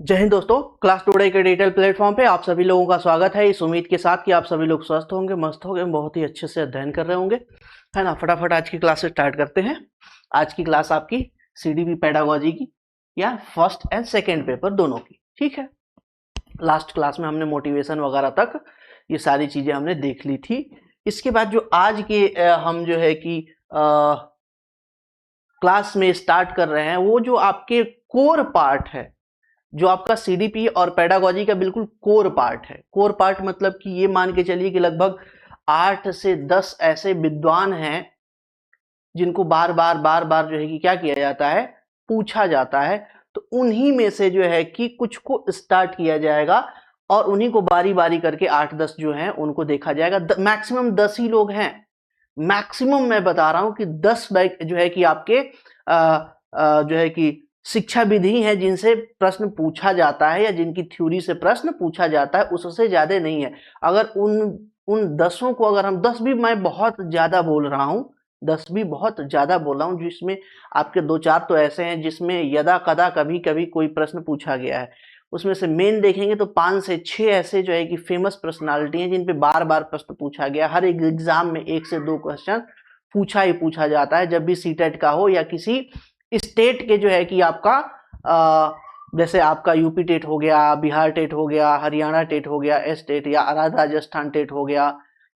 जय हिंद दोस्तों। Class today के डिजिटल प्लेटफॉर्म पे आप सभी लोगों का स्वागत है। इस उम्मीद के साथ कि आप सभी लोग स्वस्थ होंगे, मस्त होंगे, बहुत ही अच्छे से अध्ययन कर रहे होंगे, है ना। फटाफट आज की क्लास स्टार्ट करते हैं। आज की क्लास आपकी सीडीपी पेडागोजी की या फर्स्ट एंड सेकेंड पेपर दोनों की, ठीक है। लास्ट क्लास में हमने मोटिवेशन वगैरह तक ये सारी चीजें हमने देख ली थी। इसके बाद जो आज के हम जो है कि क्लास में स्टार्ट कर रहे हैं, वो जो आपके कोर पार्ट है, जो आपका सीडीपी और पेडागोजी का बिल्कुल कोर पार्ट है। कोर पार्ट मतलब कि ये मान के चलिए कि लगभग 8 से 10 ऐसे विद्वान हैं जिनको बार बार जो है कि क्या किया जाता है, पूछा जाता है। तो उन्हीं में से जो है कि कुछ को स्टार्ट किया जाएगा और उन्हीं को बारी बारी करके 8-10 जो हैं उनको देखा जाएगा। मैक्सिमम 10 ही लोग हैं, मैक्सिमम मैं बता रहा हूं कि 10 जो है कि आपके जो है कि शिक्षा विधि है जिनसे प्रश्न पूछा जाता है या जिनकी थ्योरी से प्रश्न पूछा जाता है, उससे ज्यादा नहीं है। अगर उन 10 को अगर हम 10 भी, मैं बहुत ज्यादा बोल रहा हूं, 10 भी बहुत ज्यादा बोल रहा हूं, जिसमें आपके 2-4 तो ऐसे हैं जिसमें यदा कदा कभी कभी कोई प्रश्न पूछा गया है। उसमें से मेन देखेंगे तो 5 से 6 ऐसे जो है कि फेमस पर्सनालिटी हैं जिन पे बार बार प्रश्न पूछा गया। हर एक एग्जाम में 1 से 2 क्वेश्चन पूछा ही पूछा जाता है, जब भी सीटेट का हो या किसी स्टेट के जो है कि आपका जैसे आपका यूपी टेट हो गया, बिहार टेट हो गया, हरियाणा टेट हो गया, एस टेट या राजस्थान टेट हो गया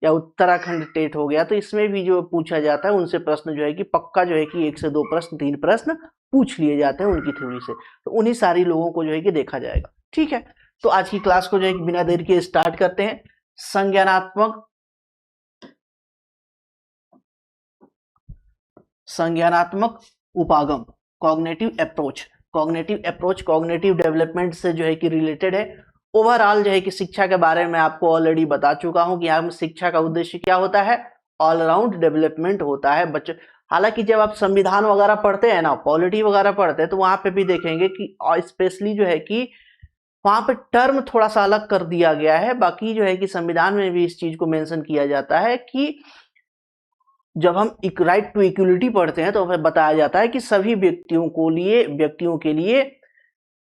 या उत्तराखंड टेट हो गया, तो इसमें भी जो पूछा जाता है उनसे प्रश्न जो है कि पक्का जो है कि 1 से 2 प्रश्न, 3 प्रश्न पूछ लिए जाते हैं उनकी थ्योरी से। तो उन्हीं सारी लोगों को जो है कि देखा जाएगा, ठीक है। तो आज की क्लास को जो है कि बिना देर के स्टार्ट करते हैं। संज्ञानात्मक उपागम, कॉग्निटिव अप्रोच। कॉग्निटिव डेवलपमेंट से जो है कि रिलेटेड है। ओवरऑल जो है कि शिक्षा के बारे में आपको ऑलरेडी बता चुका हूं कि हम शिक्षा का उद्देश्य क्या होता है, ऑलराउंड डेवलपमेंट होता है बच्चे। हालांकि जब आप संविधान वगैरह पढ़ते हैं ना, पॉलिटी वगैरह पढ़ते हैं, तो वहां पे भी देखेंगे कि स्पेशली जो है कि वहां पे टर्म थोड़ा सा अलग कर दिया गया है। बाकी जो है कि संविधान में भी इस चीज को मेंशन किया जाता है कि जब हम राइट टू इक्वलिटी पढ़ते हैं तो हमें बताया जाता है कि सभी व्यक्तियों के लिए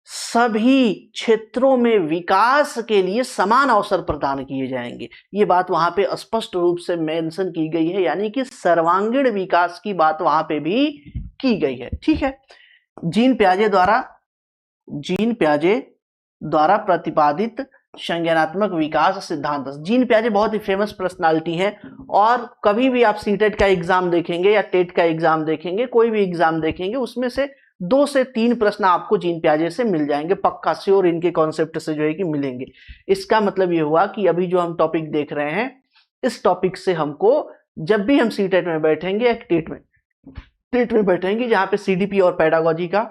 सभी क्षेत्रों में विकास के लिए समान अवसर प्रदान किए जाएंगे। ये बात वहां पे स्पष्ट रूप से मेंशन की गई है, यानी कि सर्वांगीण विकास की बात वहां पे भी की गई है, ठीक है। जीन प्याजे द्वारा प्रतिपादित संज्ञानात्मक विकास सिद्धांत। जीन प्याजे बहुत ही फेमस पर्सनालिटी हैं और कभी भी आप सीटेट का एग्जाम देखेंगे या टेट का एग्जाम देखेंगे, कोई भी एग्जाम देखेंगे, उसमें से 2 से 3 प्रश्न आपको जीन प्याजे से मिल जाएंगे, पक्का श्योर इनके कॉन्सेप्ट से जो है कि मिलेंगे। इसका मतलब ये हुआ कि अभी जो हम टॉपिक देख रहे हैं, इस टॉपिक से हमको जब भी हम सीटेट में बैठेंगे या टेट में बैठेंगे जहां पे सीडीपी और पेडागोजी का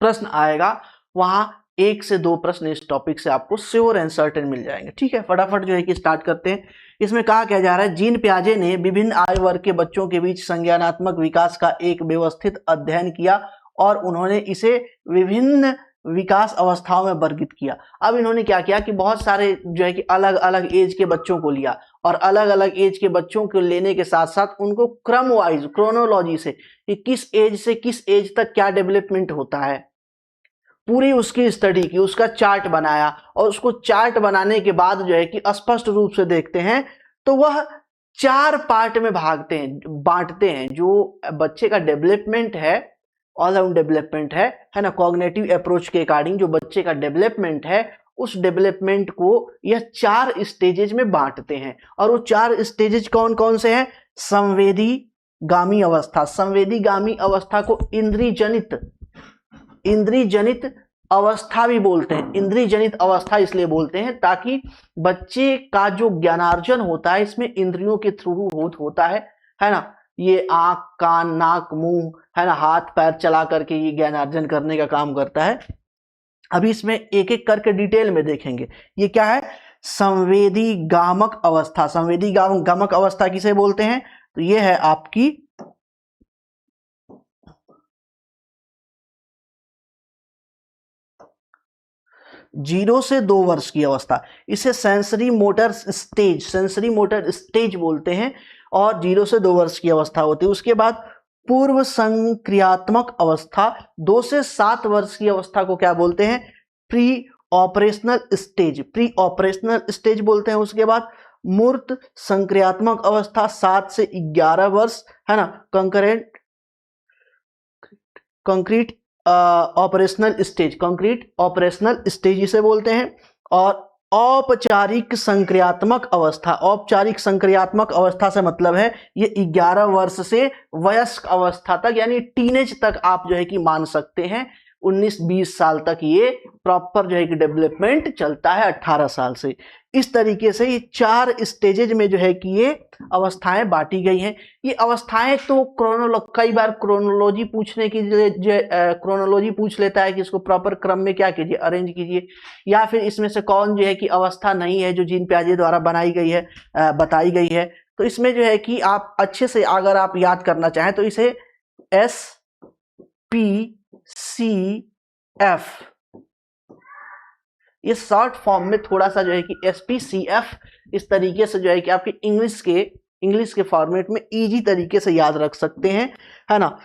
प्रश्न आएगा, वहां 1 से 2 प्रश्न इस टॉपिक से आपको श्योर एंड सर्टेन मिल जाएंगे, ठीक है। फटाफट जो है कि स्टार्ट करते हैं। इसमें कहा क्या जा रहा है, जीन प्याजे ने विभिन्न आयु वर्ग के बच्चों के बीच संज्ञानात्मक विकास का एक व्यवस्थित अध्ययन किया और उन्होंने इसे विभिन्न विकास अवस्थाओं में वर्गित किया। अब इन्होंने क्या किया कि बहुत सारे जो है कि अलग अलग एज के बच्चों को लिया और अलग अलग एज के बच्चों को लेने के साथ साथ उनको क्रम वाइज, क्रोनोलॉजी से, कि किस एज से किस एज तक क्या डेवलपमेंट होता है, पूरी उसकी स्टडी की, उसका चार्ट बनाया और उसको चार्ट बनाने के बाद जो है कि स्पष्ट रूप से देखते हैं तो वह 4 पार्ट में बांटते हैं। जो बच्चे का डेवलपमेंट है, ऑल राउंड डेवलपमेंट है ना, कॉग्निटिव अप्रोच के अकॉर्डिंग जो बच्चे का डेवलपमेंट है, उस डेवलपमेंट को यह 4 स्टेजेज में बांटते हैं। और वो 4 स्टेजेज कौन कौन से हैं? संवेदी गामी अवस्था। संवेदी गामी अवस्था को इंद्रिय जनित अवस्था भी बोलते हैं। इंद्रिय जनित अवस्था इसलिए बोलते हैं ताकि बच्चे का जो ज्ञानार्जन होता है इसमें इंद्रियों के थ्रू होता है ना। ये आंख, कान, नाक, मुंह, है ना, हाथ पैर चला करके ये ज्ञानार्जन करने का काम करता है। अभी इसमें एक एक करके डिटेल में देखेंगे। ये क्या है? संवेदी गामक अवस्था। संवेदी गामक अवस्था किसे बोलते हैं? तो ये है आपकी 0 से 2 वर्ष की अवस्था। इसे सेंसरी मोटर स्टेज बोलते हैं और 0 से 2 वर्ष की अवस्था होती है। उसके बाद पूर्व संक्रियात्मक अवस्था, 2 से 7 वर्ष की अवस्था को क्या बोलते हैं? Pre operational stage, pre operational stage बोलते हैं। उसके बाद मूर्त संक्रियात्मक अवस्था 7 से 11 वर्ष, है ना। Concrete operational stage, concrete operational stage इसे बोलते हैं। और औपचारिक संक्रियात्मक अवस्था, औपचारिक संक्रियात्मक अवस्था से मतलब है ये 11 वर्ष से वयस्क अवस्था तक, यानी टीनेज तक आप जो है कि मान सकते हैं। 19-20 साल तक ये प्रॉपर जो है कि डेवलपमेंट चलता है 18 साल से। इस तरीके से ये 4 स्टेजेज में जो है कि ये अवस्थाएं बांटी गई हैं। ये अवस्थाएं तो कई बार क्रोनोलॉजी पूछने की क्रोनोलॉजी पूछ लेता है कि इसको प्रॉपर क्रम में क्या कीजिए, अरेंज कीजिए, या फिर इसमें से कौन जो है कि अवस्था नहीं है जो जीन पियाजे द्वारा बनाई गई है, बताई गई है। तो इसमें जो है कि आप अच्छे से अगर आप याद करना चाहें तो इसे SPCF, ये शॉर्ट फॉर्म में थोड़ा सा जो है कि SPCF इस तरीके से जो है कि आपके इंग्लिश के फॉर्मेट में इजी तरीके से याद रख सकते हैं, है ना।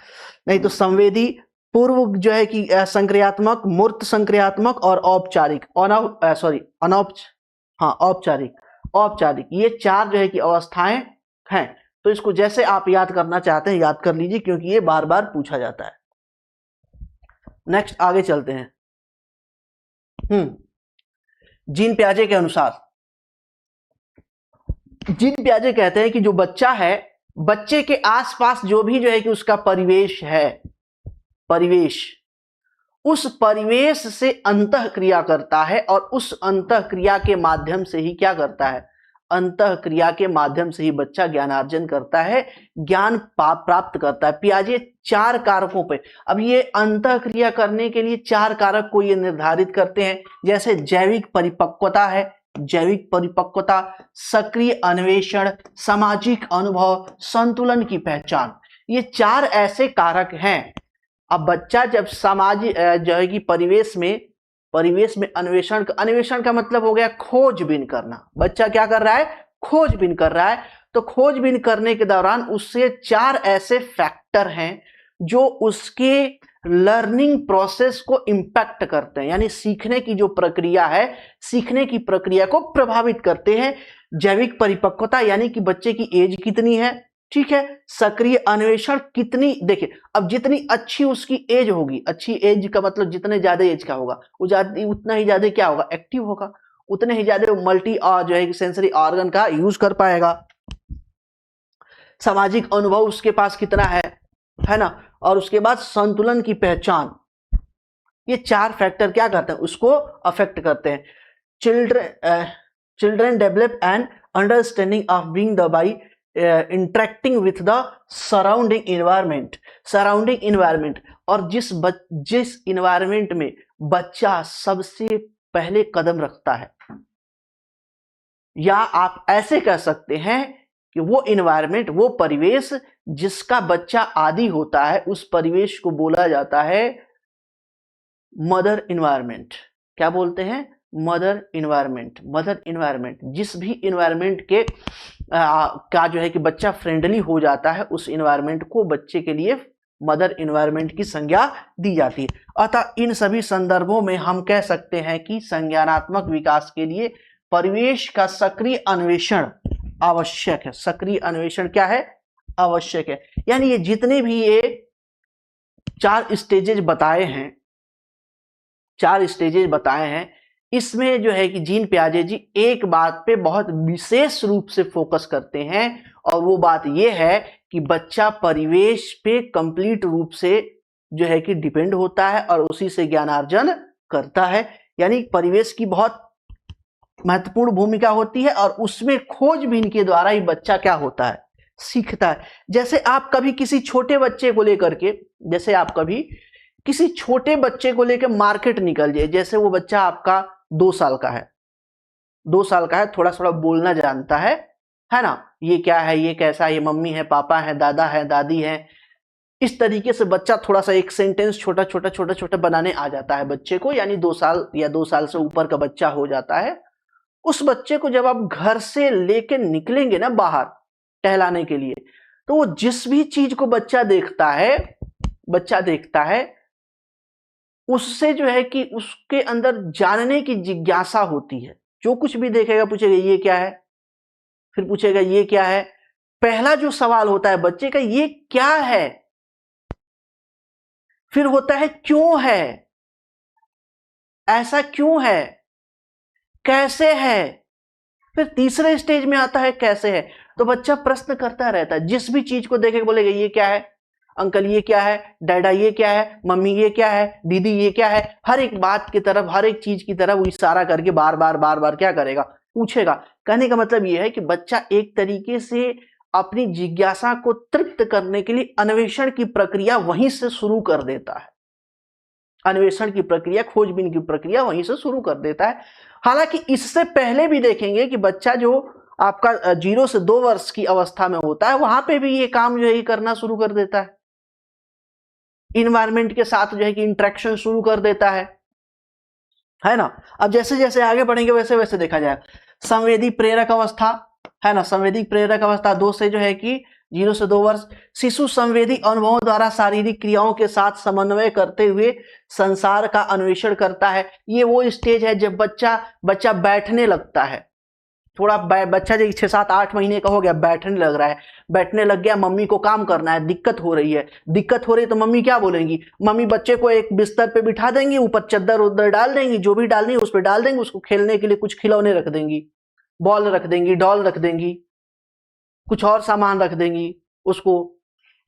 नहीं तो संवेदी, पूर्व जो है कि संक्रियात्मक, मूर्त संक्रियात्मक और औपचारिक, औपचारिक, ये 4 जो है कि अवस्थाएं हैं। तो इसको जैसे आप याद करना चाहते हैं याद कर लीजिए, क्योंकि ये बार बार पूछा जाता है। नेक्स्ट आगे चलते हैं। जीन पियाजे के अनुसार, जीन पियाजे कहते हैं कि जो बच्चा है, बच्चे के आसपास जो भी जो है कि उसका परिवेश है, परिवेश, उस परिवेश से अंतःक्रिया करता है, और उस अंतःक्रिया के माध्यम से ही क्या करता है, अंतःक्रिया के माध्यम से ही बच्चा ज्ञानार्जन करता है, ज्ञान प्राप्त करता है। पियाजे 4 कारकों पे, अब ये अंतःक्रिया करने के लिए 4 कारक को ये निर्धारित करते हैं, जैसे जैविक परिपक्वता है, जैविक परिपक्वता, सक्रिय अन्वेषण, सामाजिक अनुभव, संतुलन की पहचान। ये 4 ऐसे कारक हैं। अब बच्चा जब जो है कि परिवेश में अन्वेषण का मतलब हो गया खोजबीन करना। बच्चा क्या कर रहा है, खोजबीन कर रहा है। तो खोजबीन करने के दौरान उससे 4 ऐसे फैक्टर हैं जो उसके लर्निंग प्रोसेस को इंपैक्ट करते हैं, यानी सीखने की जो प्रक्रिया है, सीखने की प्रक्रिया को प्रभावित करते हैं। जैविक परिपक्वता यानी कि बच्चे की एज कितनी है, ठीक है। सक्रिय अन्वेषण कितनी, देखिए अब जितनी अच्छी उसकी एज होगी, अच्छी एज का मतलब जितने ज्यादा एज का होगा उतना ही ज्यादा क्या होगा, एक्टिव होगा, उतने ही ज्यादा मल्टी जो है सेंसरी ऑर्गन का यूज कर पाएगा। सामाजिक अनुभव उसके पास कितना है ना। और उसके बाद संतुलन की पहचान, ये 4 फैक्टर क्या करते हैं, उसको अफेक्ट करते हैं। Children develop an understanding of being the by interacting with the surrounding environment, और जिस इन्वायरमेंट में बच्चा सबसे पहले कदम रखता है, या आप ऐसे कह सकते हैं कि वो इन्वायरमेंट, वो परिवेश जिसका बच्चा आदी होता है, उस परिवेश को बोला जाता है मदर इन्वायरमेंट। क्या बोलते हैं, मदर इन्वायरमेंट। जिस भी इन्वायरमेंट के का जो है कि बच्चा फ्रेंडली हो जाता है, उस इन्वायरमेंट को बच्चे के लिए मदर इन्वायरमेंट की संज्ञा दी जाती है। अतः इन सभी संदर्भों में हम कह सकते हैं कि संज्ञानात्मक विकास के लिए परिवेश का सक्रिय अन्वेषण आवश्यक है। सक्रिय अन्वेषण क्या है, आवश्यक है। यानी ये जितने भी ये 4 स्टेजेज बताए हैं, इसमें जो है कि जीन पियाजे जी एक बात पे बहुत विशेष रूप से फोकस करते हैं, और वो बात ये है कि बच्चा परिवेश पे कंप्लीट रूप से जो है कि डिपेंड होता है और उसी से ज्ञानार्जन करता है। यानी परिवेश की बहुत महत्वपूर्ण भूमिका होती है, और उसमें खोजबीन के द्वारा ही बच्चा क्या होता है, सीखता है। जैसे आप कभी किसी छोटे बच्चे को लेकर मार्केट निकल जाए, जैसे वो बच्चा आपका 2 साल का है, थोड़ा थोड़ा बोलना जानता है ना, ये क्या है, ये कैसा है, ये मम्मी है, पापा है, दादा है, दादी है, इस तरीके से बच्चा थोड़ा सा एक सेंटेंस छोटा बनाने आ जाता है बच्चे को, यानी 2 साल या 2 साल से ऊपर का बच्चा हो जाता है। उस बच्चे को जब आप घर से लेके निकलेंगे ना बाहर टहलाने के लिए, तो वो जिस भी चीज को बच्चा देखता है, उससे जो है कि उसके अंदर जानने की जिज्ञासा होती है। जो कुछ भी देखेगा पूछेगा ये क्या है, फिर पूछेगा ये क्या है। पहला जो सवाल होता है बच्चे का ये क्या है, फिर होता है क्यों है, ऐसा क्यों है, कैसे है, फिर तीसरे स्टेज में आता है कैसे है। तो बच्चा प्रश्न करता रहता है, जिस भी चीज को देखेगा बोलेगा ये क्या है, अंकल ये क्या है, डैडा ये क्या है, मम्मी ये क्या है, दीदी ये क्या है। हर एक बात की तरफ, हर एक चीज की तरफ वो इशारा करके बार बार बार बार क्या करेगा, पूछेगा। कहने का मतलब ये है कि बच्चा एक तरीके से अपनी जिज्ञासा को तृप्त करने के लिए अन्वेषण की प्रक्रिया वहीं से शुरू कर देता है। अन्वेषण की प्रक्रिया, खोजबीन की प्रक्रिया वहीं से शुरू कर देता है। हालांकि इससे पहले भी देखेंगे कि बच्चा जो आपका 0 से 2 वर्ष की अवस्था में होता है वहां पे भी ये काम जो है करना शुरू कर देता है। इन्वायरमेंट के साथ जो है कि इंटरेक्शन शुरू कर देता है ना। अब जैसे जैसे आगे बढ़ेंगे वैसे वैसे देखा जाए संवेदी प्रेरक अवस्था, है ना। संवेदी प्रेरक अवस्था 2 से जो है कि 0 से 2 वर्ष। शिशु संवेदी अनुभवों द्वारा शारीरिक क्रियाओं के साथ समन्वय करते हुए संसार का अन्वेषण करता है। ये वो स्टेज है जब बच्चा बैठने लगता है। थोड़ा बच्चा जो 6, 7, 8 महीने का हो गया, बैठने लग रहा है, बैठने लग गया, मम्मी को काम करना है, दिक्कत हो रही है तो मम्मी क्या बोलेंगी, मम्मी बच्चे को एक बिस्तर पे बिठा देंगी, ऊपर चद्दर उद्दर डाल देंगी, जो भी डालनी है उस पर डाल देंगी, उसको खेलने के लिए कुछ खिलौने रख देंगी, बॉल रख देंगी, डॉल रख देंगी, कुछ और सामान रख देंगी उसको,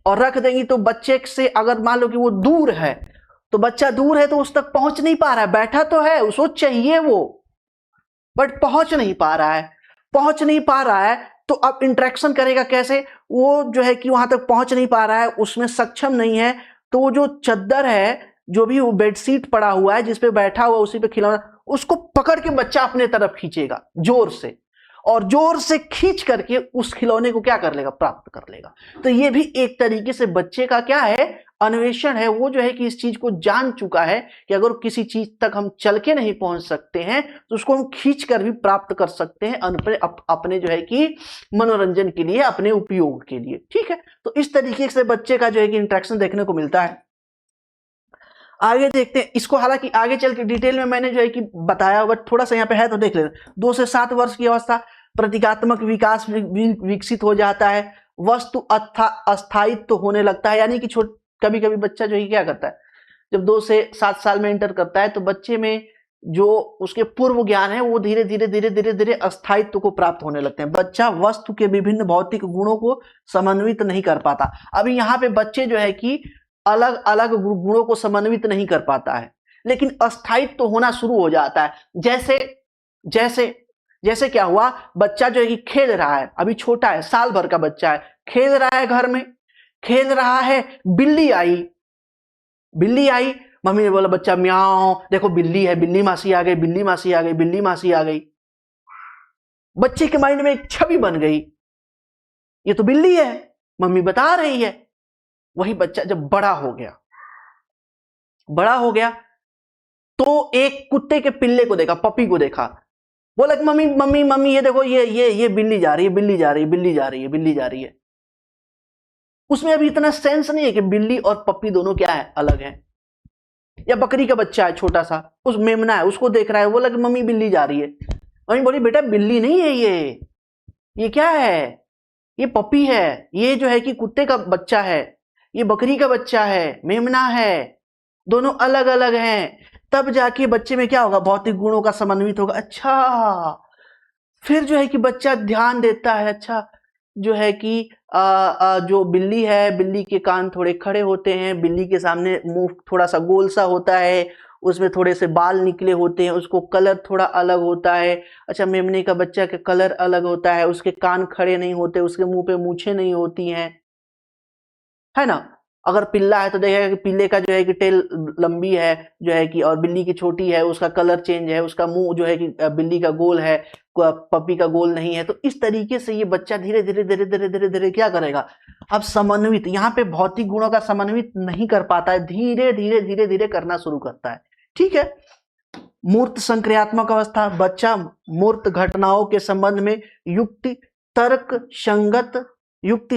और रख देंगी। तो बच्चे से अगर मान लो कि वो दूर है, तो बच्चा दूर है तो उस तक पहुंच नहीं पा रहा है, बैठा तो है, उसको चाहिए वो, बट पहुंच नहीं पा रहा है। तो अब इंटरेक्शन करेगा कैसे, वो जो है कि वहां तक पहुंच नहीं पा रहा है, उसमें सक्षम नहीं है। तो वो जो चद्दर है, जो भी वो बेडशीट पड़ा हुआ है जिसपे बैठा हुआ उसी पे खिलौना, उसको पकड़ के बच्चा अपने तरफ खींचेगा जोर से, और जोर से खींच करके उस खिलौने को क्या कर लेगा, प्राप्त कर लेगा। तो ये भी एक तरीके से बच्चे का क्या है, अन्वेषण है। वो जो है कि इस चीज को जान चुका है कि अगर किसी चीज तक हम चल के नहीं पहुंच सकते हैं तो उसको हम खींच कर भी प्राप्त कर सकते हैं अपने जो है कि मनोरंजन के लिए, अपने उपयोग के लिए। ठीक है, तो इस तरीके से बच्चे का जो है कि इंटरेक्शन देखने को मिलता है। आगे देखते हैं इसको, हालांकि आगे चल के डिटेल में मैंने जो है कि बताया, बट थोड़ा सा यहाँ पे है तो देख लेते। 2 से 7 वर्ष की अवस्था, प्रतीकात्मक विकास विकसित हो जाता है, वस्तु अस्थायित्व होने लगता है। यानी कि कभी कभी बच्चा जो है क्या करता है, जब 2 से 7 साल में इंटर करता है तो बच्चे में जो उसके पूर्व ज्ञान है वो धीरे धीरे अस्थायित्व को प्राप्त होने लगते हैं। बच्चा वस्तु के विभिन्न भौतिक गुणों को समन्वित नहीं कर पाता। अभी यहाँ पे बच्चे जो है कि अलग अलग गुणों को समन्वित नहीं कर पाता है, लेकिन अस्थायित्व होना शुरू हो जाता है। जैसे क्या हुआ, बच्चा जो है कि खेल रहा है, अभी छोटा है, साल भर का बच्चा है, खेल रहा है, घर में खेल रहा है, बिल्ली आई, मम्मी ने बोला बच्चा म्याऊं, देखो बिल्ली है, बिल्ली मासी आ गई, बिल्ली मासी आ गई, बिल्ली मासी आ गई। बच्चे के माइंड में एक छवि बन गई, ये तो बिल्ली है, मम्मी बता रही है। वही बच्चा जब बड़ा हो गया तो एक कुत्ते के पिल्ले को देखा, पपी को देखा, बोला कि मम्मी ये देखो, ये बिल्ली जा रही है। उसमें अभी इतना सेंस नहीं है कि बिल्ली और पप्पी दोनों क्या है, अलग है। या बकरी का बच्चा है छोटा सा, उस मेमना है, उसको देख रहा है, बोला कि मम्मी बिल्ली जा रही है। मम्मी बोली बेटा बिल्ली नहीं है, ये क्या है, ये पप्पी है, ये जो है कि कुत्ते का बच्चा है, ये बकरी का बच्चा है, मेमना है, दोनों अलग अलग हैं। तब जाके बच्चे में क्या होगा, भौतिक गुणों का समन्वित होगा। अच्छा, फिर जो है कि बच्चा ध्यान देता है, अच्छा जो है कि जो बिल्ली है, बिल्ली के कान थोड़े खड़े होते हैं, बिल्ली के सामने मुंह थोड़ा सा गोल सा होता है, उसमें थोड़े से बाल निकले होते हैं, उसको कलर थोड़ा अलग होता है। अच्छा, मेमने का बच्चा का कलर अलग होता है, उसके कान खड़े नहीं होते, उसके मुंह पे मूछें नहीं होती हैं, है ना। अगर पिल्ला है तो देखेगा कि पिल्ले का जो है कि टेल लंबी है जो है कि, और बिल्ली की छोटी है, उसका कलर चेंज है, उसका मुंह जो है कि बिल्ली का गोल है, पपी का गोल नहीं है। तो इस तरीके से ये बच्चा धीरे धीरे क्या करेगा, अब समन्वित, यहाँ पे भौतिक गुणों का समन्वित नहीं कर पाता है, धीरे धीरे करना शुरू करता है। ठीक है। मूर्त संक्रियात्मक अवस्था, बच्चा मूर्त घटनाओं के संबंध में युक्ति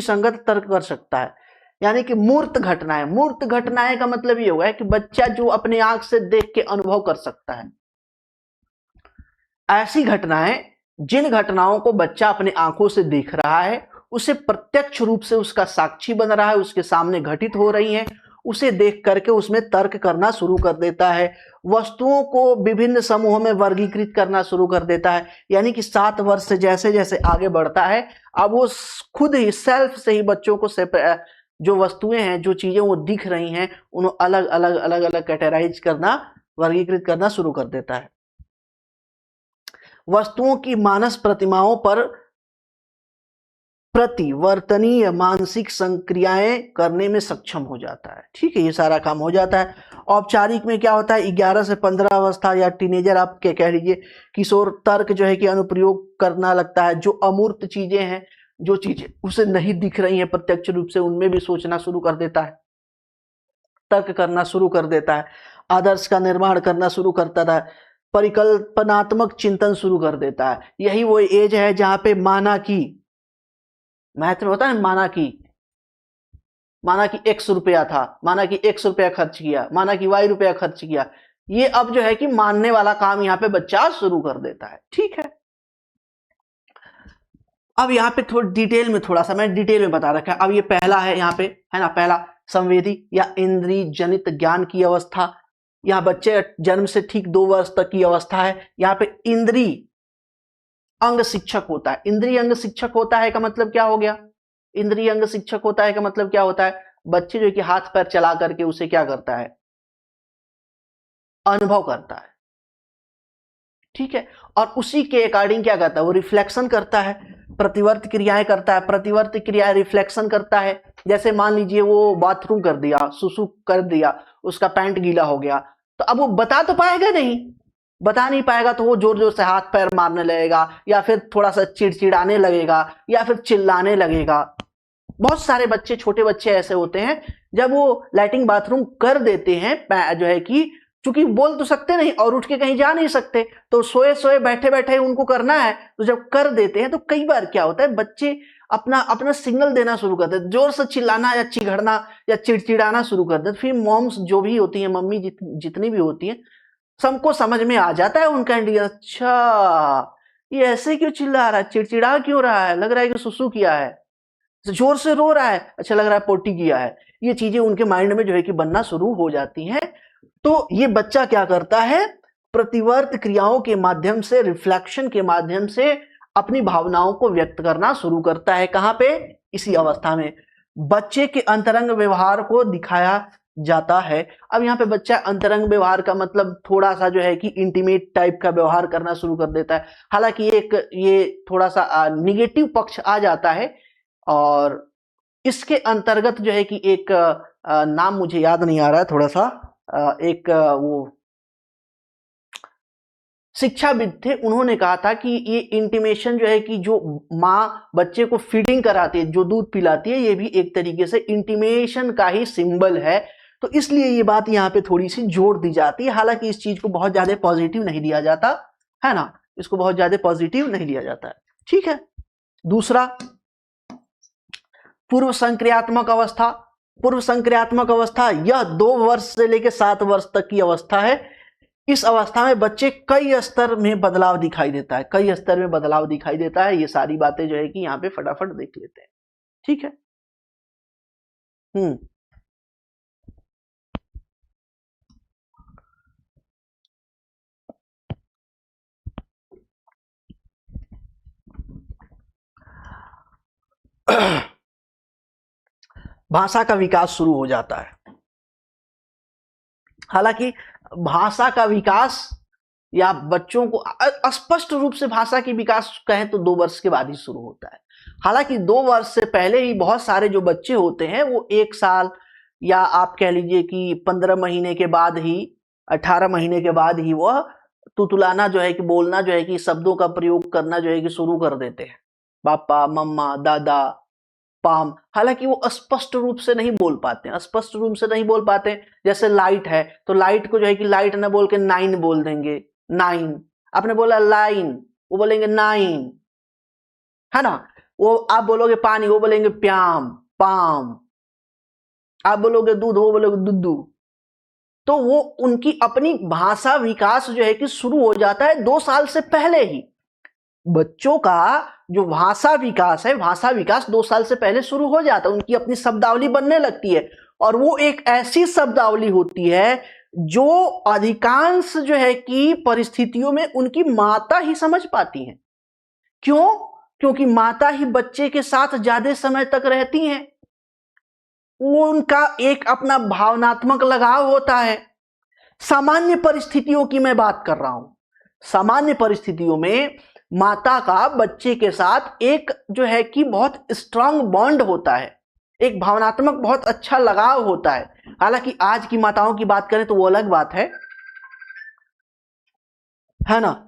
संगत तर्क कर सकता है। यानी कि मूर्त घटनाएं। मूर्त घटनाएं का मतलब ये हुआ है कि बच्चा जो अपने आंख से देख के अनुभव कर सकता है, ऐसी घटनाएं, जिन घटनाओं को बच्चा अपने आंखों से देख रहा है, उसे प्रत्यक्ष रूप से उसका साक्षी बन रहा है, उसके सामने घटित हो रही हैं, उसे देख करके उसमें तर्क करना शुरू कर देता है, वस्तुओं को विभिन्न समूहों में वर्गीकृत करना शुरू कर देता है। यानी कि 7 वर्ष से जैसे जैसे आगे बढ़ता है, अब वो खुद ही सेल्फ से ही बच्चों को जो वस्तुएं हैं, जो चीजें वो दिख रही हैं, उन्हें अलग अलग अलग अलग कैटेगराइज करना, वर्गीकृत करना शुरू कर देता है। वस्तुओं की मानस प्रतिमाओं पर प्रतिवर्तनीय मानसिक संक्रियाएं करने में सक्षम हो जाता है। ठीक है, ये सारा काम हो जाता है। औपचारिक में क्या होता है, 11 से 15 अवस्था या टीनेजर आप क्या कह लीजिए, किशोर तर्क जो है कि अनुप्रयोग करना लगता है। जो अमूर्त चीजें हैं, जो चीजें उसे नहीं दिख रही हैं प्रत्यक्ष रूप से, उनमें भी सोचना शुरू कर देता है, तर्क करना शुरू कर देता है, आदर्श का निर्माण करना शुरू करता है, परिकल्पनात्मक चिंतन शुरू कर देता है। यही वो एज है जहां पे माना कि, मैथ में होता है माना कि x रुपया था, माना कि x रुपया खर्च किया, माना कि y रुपया खर्च किया, ये अब जो है कि मानने वाला काम यहां पे बच्चा शुरू कर देता है। ठीक है, अब यहाँ पे थोड़ा डिटेल में, थोड़ा सा मैं डिटेल में बता रखा है। अब ये पहला है यहाँ पे, है ना, पहला संवेदी या इंद्रिय जनित ज्ञान की अवस्था। यहाँ बच्चे जन्म से ठीक 2 वर्ष तक की अवस्था है। यहाँ पे इंद्रिय अंग शिक्षक होता है। इंद्रिय अंग शिक्षक होता है का मतलब क्या हो गया, इंद्रिय अंग शिक्षक होता है का मतलब क्या होता है, बच्चे जो कि हाथ पैर चला करके उसे क्या करता है, अनुभव करता है। ठीक है, और उसी के अकॉर्डिंग क्या करता है, वो रिफ्लेक्शन करता है, प्रतिवर्त क्रियाएं करता है। प्रतिवर्त क्रियाएं रिफ्लेक्शन करता है। जैसे मान लीजिए वो बाथरूम कर दिया, सुसु कर दिया, उसका पैंट गीला हो गया, तो अब वो बता तो पाएगा नहीं, बता नहीं पाएगा, तो वो जोर जोर से हाथ पैर मारने लगेगा, या फिर थोड़ा सा चिड़चिड़ाने लगेगा, या फिर चिल्लाने लगेगा। बहुत सारे बच्चे, छोटे बच्चे ऐसे होते हैं, जब वो लैट्रिन बाथरूम कर देते हैं, जो है कि चूंकि बोल तो सकते नहीं और उठ के कहीं जा नहीं सकते, तो सोए सोए बैठे बैठे उनको करना है, तो जब कर देते हैं तो कई बार क्या होता है, बच्चे अपना अपना सिग्नल देना शुरू कर देते, जोर से चिल्लाना या चिघड़ना या चिड़चिड़ाना शुरू कर देते। फिर मॉम्स जो भी होती हैं, मम्मी जितनी भी होती हैं, सबको समझ में आ जाता है उनका इंडिया, अच्छा ये ऐसे क्यों चिल्ला रहा है, चिड़चिड़ा क्यों रहा है, लग रहा है कि सुसु किया है, जोर से रो रहा है, अच्छा लग रहा है पोटी किया है। ये चीजें उनके माइंड में जो है कि बनना शुरू हो जाती हैं। तो ये बच्चा क्या करता है, प्रतिवर्त क्रियाओं के माध्यम से, रिफ्लेक्शन के माध्यम से अपनी भावनाओं को व्यक्त करना शुरू करता है। कहां पे, इसी अवस्था में बच्चे के अंतरंग व्यवहार को दिखाया जाता है। अब यहाँ पे बच्चा अंतरंग व्यवहार का मतलब थोड़ा सा जो है कि इंटीमेट टाइप का व्यवहार करना शुरू कर देता है। हालांकि ये थोड़ा सा निगेटिव पक्ष आ जाता है, और इसके अंतर्गत जो है कि एक नाम मुझे याद नहीं आ रहा है, थोड़ा सा एक वो शिक्षाविद थे, उन्होंने कहा था कि ये इंटीमेशन जो है कि जो माँ बच्चे को फीडिंग कराती है, जो दूध पिलाती है, ये भी एक तरीके से इंटीमेशन का ही सिंबल है। तो इसलिए ये बात यहाँ पे थोड़ी सी जोड़ दी जाती है। हालांकि इस चीज को बहुत ज्यादा पॉजिटिव नहीं लिया जाता है ना, इसको बहुत ज्यादा पॉजिटिव नहीं लिया जाता है। ठीक है, दूसरा पूर्व संक्रियात्मक अवस्था। पूर्व संक्रियात्मक अवस्था यह 2 वर्ष से लेकर 7 वर्ष तक की अवस्था है। इस अवस्था में बच्चे कई स्तर में बदलाव दिखाई देता है, कई स्तर में बदलाव दिखाई देता है। ये सारी बातें जो है कि यहाँ पे फटाफट देख लेते हैं। ठीक है, भाषा का विकास शुरू हो जाता है। हालांकि भाषा का विकास या बच्चों को स्पष्ट रूप से भाषा की विकास कहें तो 2 वर्ष के बाद ही शुरू होता है। हालांकि 2 वर्ष से पहले ही बहुत सारे जो बच्चे होते हैं वो 1 साल या आप कह लीजिए कि 15 महीने के बाद ही, 18 महीने के बाद ही वह तुतलाना जो है कि बोलना जो है कि शब्दों का प्रयोग करना जो है कि शुरू कर देते हैं। पापा, मम्मा, दादा, पाम। हालांकि वो स्पष्ट रूप से नहीं बोल पाते हैं, स्पष्ट रूप से नहीं बोल पाते। जैसे लाइट है तो लाइट को जो है कि लाइट ना बोल के 9 बोल देंगे, 9। आपने बोला लाइन, वो बोलेंगे 9, है ना। वो आप बोलोगे पानी, वो बोलेंगे प्याम, पाम। आप बोलोगे दूध, वो बोलोगे दुद्धू। तो वो उनकी अपनी भाषा विकास जो है कि शुरू हो जाता है 2 साल से पहले ही। बच्चों का जो भाषा विकास है, भाषा विकास 2 साल से पहले शुरू हो जाता है, उनकी अपनी शब्दावली बनने लगती है। और वो एक ऐसी शब्दावली होती है जो अधिकांश जो है कि परिस्थितियों में उनकी माता ही समझ पाती हैं। क्यों? क्योंकि माता ही बच्चे के साथ ज्यादा समय तक रहती हैं। वो उनका एक अपना भावनात्मक लगाव होता है। सामान्य परिस्थितियों की मैं बात कर रहा हूं। सामान्य परिस्थितियों में माता का बच्चे के साथ एक जो है कि बहुत स्ट्रांग बॉन्ड होता है, एक भावनात्मक बहुत अच्छा लगाव होता है। हालांकि आज की माताओं की बात करें तो वो अलग बात है ना।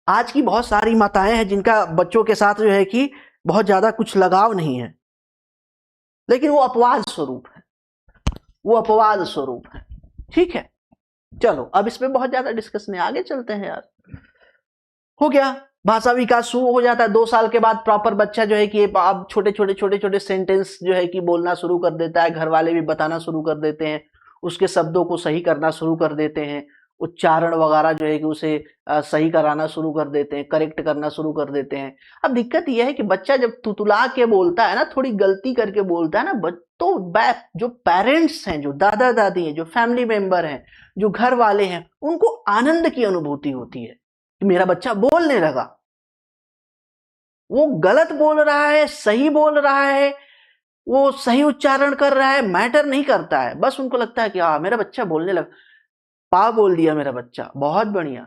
आज की बहुत सारी माताएं हैं जिनका बच्चों के साथ जो है कि बहुत ज्यादा कुछ लगाव नहीं है, लेकिन वो अपवाद स्वरूप है, वो अपवाद स्वरूप है। ठीक है, चलो अब इसमें बहुत ज्यादा डिस्कशन है, आगे चलते हैं यार। हो गया, भाषा विकास शुरू हो जाता है 2 साल के बाद। प्रॉपर बच्चा जो है कि अब छोटे छोटे सेंटेंस जो है कि बोलना शुरू कर देता है, घर वाले भी बताना शुरू कर देते हैं, उसके शब्दों को सही करना शुरू कर देते हैं, उच्चारण वगैरह जो है कि उसे सही कराना शुरू कर देते हैं, करेक्ट करना शुरू कर देते हैं। अब दिक्कत यह है कि बच्चा जब तुतुला के बोलता है ना, थोड़ी गलती करके बोलता है ना, तो जो पेरेंट्स हैं, जो दादा दादी हैं, जो फैमिली मेंबर हैं, जो घर वाले हैं, उनको आनंद की अनुभूति होती है कि मेरा बच्चा बोलने लगा। वो गलत बोल रहा है, सही बोल रहा है, वो सही उच्चारण कर रहा है, मैटर नहीं करता है। बस उनको लगता है कि हाँ मेरा बच्चा बोलने लगा, पा बोल दिया मेरा बच्चा, बहुत बढ़िया।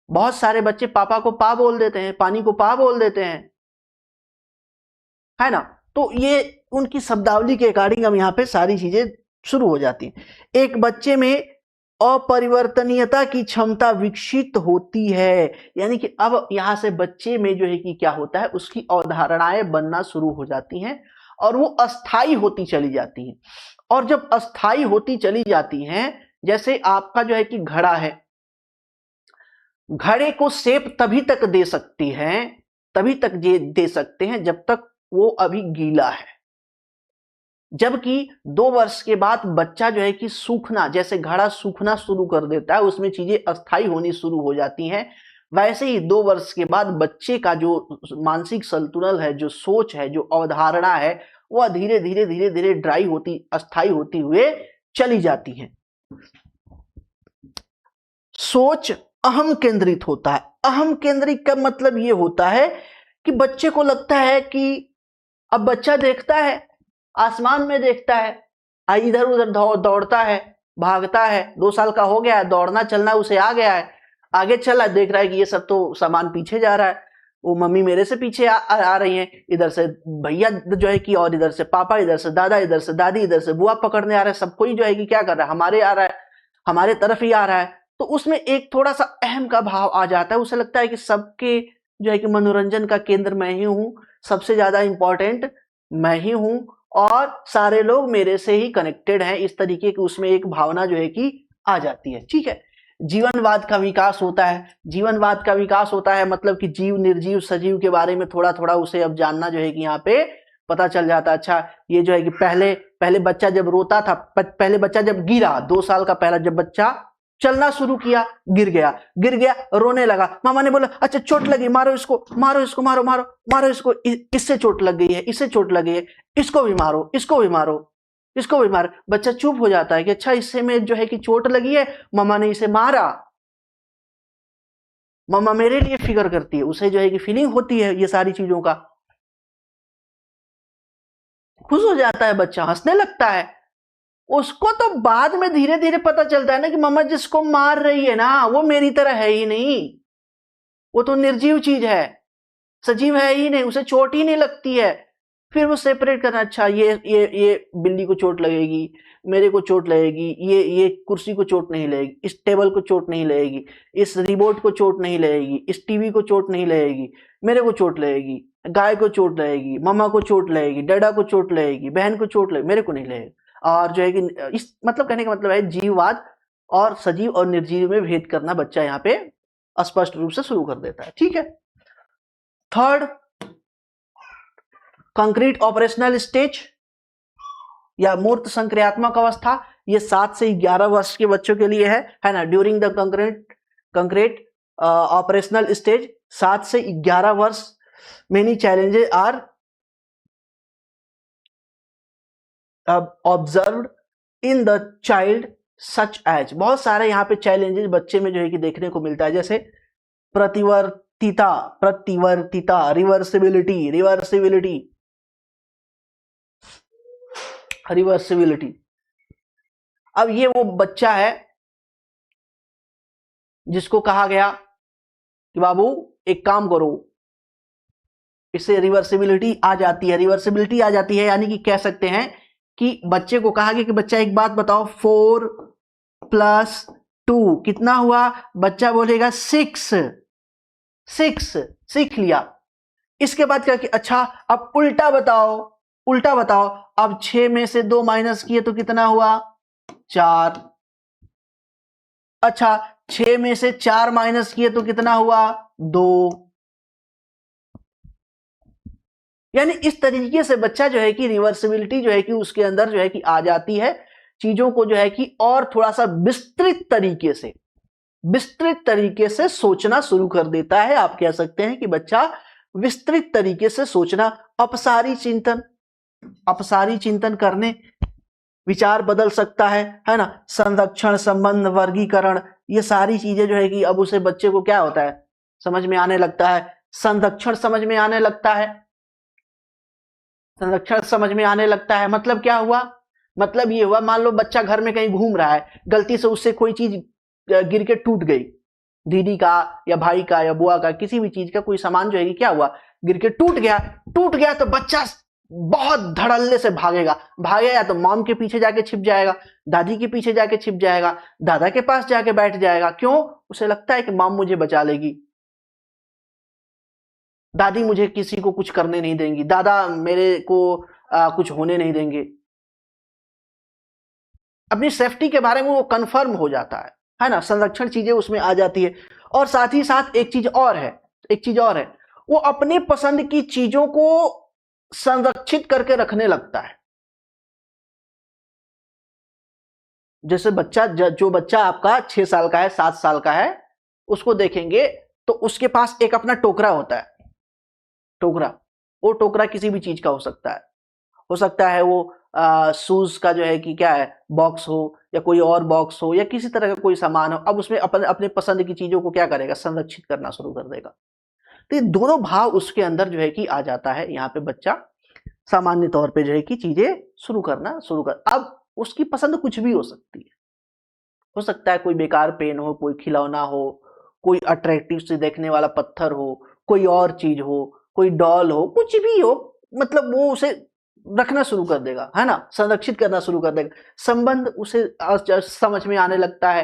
बहुत सारे बच्चे पापा को पा बोल देते हैं, पानी को पा बोल देते हैं, है ना। तो ये उनकी शब्दावली के अकॉर्डिंग हम यहाँ पे सारी चीजें शुरू हो जाती हैं। एक बच्चे में अपरिवर्तनीयता की क्षमता विकसित होती है, यानी कि अब यहां से बच्चे में जो है कि क्या होता है, उसकी अवधारणाएं बनना शुरू हो जाती हैं और वो अस्थाई होती चली जाती हैं। और जब अस्थाई होती चली जाती हैं, जैसे आपका जो है कि घड़ा है, घड़े को शेप तभी तक दे सकती हैं, तभी तक दे सकते हैं जब तक वो अभी गीला है। जबकि 2 वर्ष के बाद बच्चा जो है कि सूखना, जैसे घड़ा सूखना शुरू कर देता है, उसमें चीजें अस्थाई होनी शुरू हो जाती हैं, वैसे ही 2 वर्ष के बाद बच्चे का जो मानसिक संतुलन है, जो सोच है, जो अवधारणा है, वह धीरे धीरे धीरे धीरे ड्राई होती, अस्थाई होती हुए चली जाती है। सोच अहम केंद्रित होता है। अहम केंद्रित का मतलब यह होता है कि बच्चे को लगता है कि अब बच्चा देखता है, आसमान में देखता है, इधर उधर दौड़ता है, भागता है, 2 साल का हो गया है, दौड़ना चलना उसे आ गया है, आगे चला, देख रहा है कि ये सब तो सामान पीछे जा रहा है, वो मम्मी मेरे से पीछे आ रही हैं, इधर से भैया जो है कि, और इधर से पापा, इधर से दादा, इधर से दादी, इधर से बुआ पकड़ने आ रहा है, सब कोई जो है कि क्या कर रहा है, हमारे आ रहा है, हमारे तरफ ही आ रहा है। तो उसमें एक थोड़ा सा अहम का भाव आ जाता है, उसे लगता है कि सबके जो है कि मनोरंजन का केंद्र मैं ही हूं, सबसे ज्यादा इंपॉर्टेंट मैं ही हूं, और सारे लोग मेरे से ही कनेक्टेड हैं। इस तरीके की उसमें एक भावना जो है कि आ जाती है। ठीक है, जीवनवाद का विकास होता है। जीवनवाद का विकास होता है मतलब कि जीव, निर्जीव, सजीव के बारे में थोड़ा थोड़ा उसे अब जानना जो है कि यहाँ पे पता चल जाता है। अच्छा, ये जो है कि पहले बच्चा जब रोता था, पहले बच्चा जब गिरा, 2 साल का पहला जब बच्चा चलना शुरू किया, गिर गया, रोने लगा, मामा ने बोला अच्छा चोट लगी, मारो इसको, मारो इसको, मारो मारो मारो इसको, इससे चोट लग गई है, इससे चोट लग गई है, इसको भी मारो, इसको भी मारो, इसको भी मारो। बच्चा चुप हो जाता है कि अच्छा इससे में जो है कि चोट लगी है, मामा ने इसे मारा, मामा मेरे लिए फिक्र करती है, उसे जो है कि फीलिंग होती है ये सारी चीजों का, खुश हो जाता है बच्चा, हंसने लगता है। उसको तो बाद में धीरे धीरे पता चलता है ना कि मम्मा जिसको मार रही है ना वो मेरी तरह है ही नहीं, वो तो निर्जीव चीज है, सजीव है ही नहीं, उसे चोट ही नहीं लगती है। फिर वो सेपरेट करना, अच्छा ये बिल्ली को चोट लगेगी, मेरे को चोट लगेगी, ये कुर्सी को चोट नहीं लगेगी, इस टेबल को चोट नहीं लगेगी, इस रिमोट को चोट नहीं लगेगी, इस टीवी को चोट नहीं लगेगी, मेरे को चोट लगेगी, गाय को चोट लगेगी, मम्मा को चोट लगेगी, डैडा को चोट लगेगी, बहन को चोट लगेगी, मेरे को नहीं लगेगी। और जो है कि इस मतलब कहने का मतलब है जीववाद और सजीव और निर्जीव में भेद करना बच्चा यहाँ पे स्पष्ट रूप से शुरू कर देता है। ठीक है, थर्ड, कंक्रीट ऑपरेशनल स्टेज। या मूर्त संक्रियात्मक अवस्था, ये 7 से 11 वर्ष के बच्चों के लिए है ना। During the concrete operational stage, 7 से 11 वर्ष, many challenges are observed in the child such age, बहुत सारे यहाँ पे चैलेंजेस बच्चे में जो है कि देखने को मिलता है, जैसे प्रतिवर्तिता, रिवर्सिबिलिटी। अब ये वो बच्चा है जिसको कहा गया कि बाबू एक काम करो, इससे रिवर्सिबिलिटी आ जाती है, यानी कि कह सकते हैं कि बच्चे को कहा गया कि बच्चा एक बात बताओ, 4 + 2 कितना हुआ? बच्चा बोलेगा 6 सीख लिया। इसके बाद क्या कि अच्छा अब उल्टा बताओ, अब 6 में से 2 माइनस किए तो कितना हुआ? 4। अच्छा 6 में से 4 माइनस किए तो कितना हुआ? 2। यानी इस तरीके से बच्चा जो है कि रिवर्सिबिलिटी जो है कि उसके अंदर जो है कि आ जाती है, चीजों को जो है कि और थोड़ा सा विस्तृत तरीके से सोचना शुरू कर देता है। आप कह सकते हैं कि बच्चा विस्तृत तरीके से सोचना, अपसारी चिंतन करने, विचार बदल सकता है ना। संरक्षण, संबंध, वर्गीकरण, ये सारी चीजें जो है कि अब उसे बच्चे को क्या होता है, समझ में आने लगता है। संरक्षण समझ में आने लगता है, मतलब क्या हुआ? मतलब ये हुआ, मान लो बच्चा घर में कहीं घूम रहा है, गलती से उससे कोई चीज गिर के टूट गई, दीदी का या भाई का या बुआ का, किसी भी चीज का कोई सामान जो है क्या हुआ, गिर के टूट गया तो बच्चा बहुत धड़ल्ले से भागेगा तो मॉम के पीछे जाके छिप जाएगा, दादी के पीछे जाके छिप जाएगा, दादा के पास जाके बैठ जाएगा। क्यों? उसे लगता है कि मॉम मुझे बचा लेगी, दादी मुझे किसी को कुछ करने नहीं देंगी, दादा मेरे को कुछ होने नहीं देंगे। अपनी सेफ्टी के बारे में वो कंफर्म हो जाता है ना। संरक्षण चीजें उसमें आ जाती है। और साथ ही साथ एक चीज और है, वो अपने पसंद की चीजों को संरक्षित करके रखने लगता है। जैसे जो बच्चा आपका 6 साल का है, 7 साल का है, उसको देखेंगे तो उसके पास एक अपना टोकरा होता है, वो टोकरा किसी भी चीज का हो सकता है वो शूज का जो है कि क्या है बॉक्स हो, या कोई और बॉक्स हो, या किसी तरह का कोई सामान हो। अब उसमें अपने पसंद की चीजों को क्या करेगा, संरक्षित करना शुरू कर देगा। तो ये दोनों भाव उसके अंदर जो है कि आ जाता है। यहाँ पे बच्चा सामान्य तौर पे जो है कि चीजें शुरू कर, अब उसकी पसंद कुछ भी हो सकती है। हो सकता है कोई बेकार पेन हो, कोई खिलौना हो, कोई अट्रैक्टिव से देखने वाला पत्थर हो, कोई और चीज हो, कोई डॉल हो, कुछ भी हो, मतलब वो उसे रखना शुरू कर देगा, है ना, संरक्षित करना शुरू कर देगा। संबंध उसे समझ में आने लगता है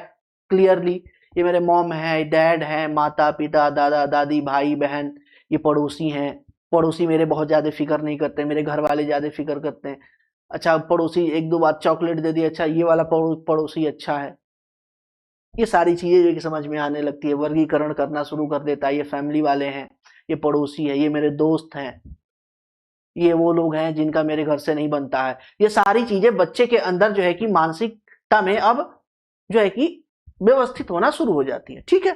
क्लियरली, ये मेरे मॉम है, डैड है, माता पिता, दादा दादी, भाई बहन, ये पड़ोसी हैं, पड़ोसी मेरे बहुत ज्यादा फिक्र नहीं करते, मेरे घर वाले ज्यादा फिक्र करते हैं। अच्छा पड़ोसी 1-2 बार चॉकलेट दे दी, अच्छा ये वाला पड़ोसी अच्छा है। ये सारी चीजें जो कि समझ में आने लगती है, वर्गीकरण करना शुरू कर देता है। ये फैमिली वाले हैं, ये पड़ोसी है, ये मेरे दोस्त हैं, ये वो लोग हैं जिनका मेरे घर से नहीं बनता है। ये सारी चीजें बच्चे के अंदर जो है कि मानसिकता में अब जो है कि व्यवस्थित होना शुरू हो जाती है। ठीक है।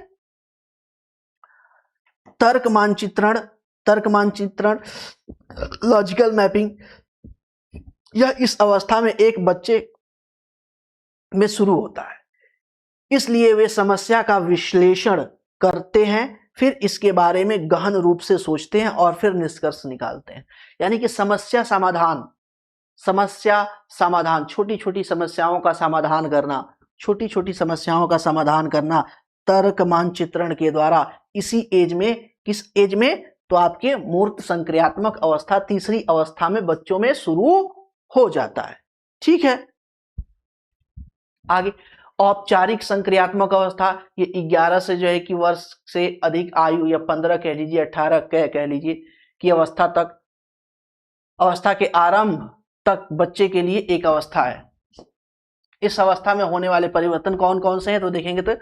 तर्क मानचित्रण, लॉजिकल मैपिंग, यह इस अवस्था में एक बच्चे में शुरू होता है। इसलिए वे समस्या का विश्लेषण करते हैं, फिर इसके बारे में गहन रूप से सोचते हैं और फिर निष्कर्ष निकालते हैं। यानी कि समस्या समाधान, छोटी छोटी समस्याओं का समाधान करना तर्क मानचित्रण के द्वारा इसी एज में, किस एज में, तो आपके मूर्त संक्रियात्मक अवस्था, तीसरी अवस्था में बच्चों में शुरू हो जाता है। ठीक है। आगे औपचारिक संक्रियात्मक अवस्था, ये 11 से जो है कि वर्ष से अधिक आयु, या 15 कह लीजिए, 18 कह लीजिए कि अवस्था के आरंभ तक बच्चे के लिए एक अवस्था है। इस अवस्था में होने वाले परिवर्तन कौन कौन से हैं, तो देखेंगे तो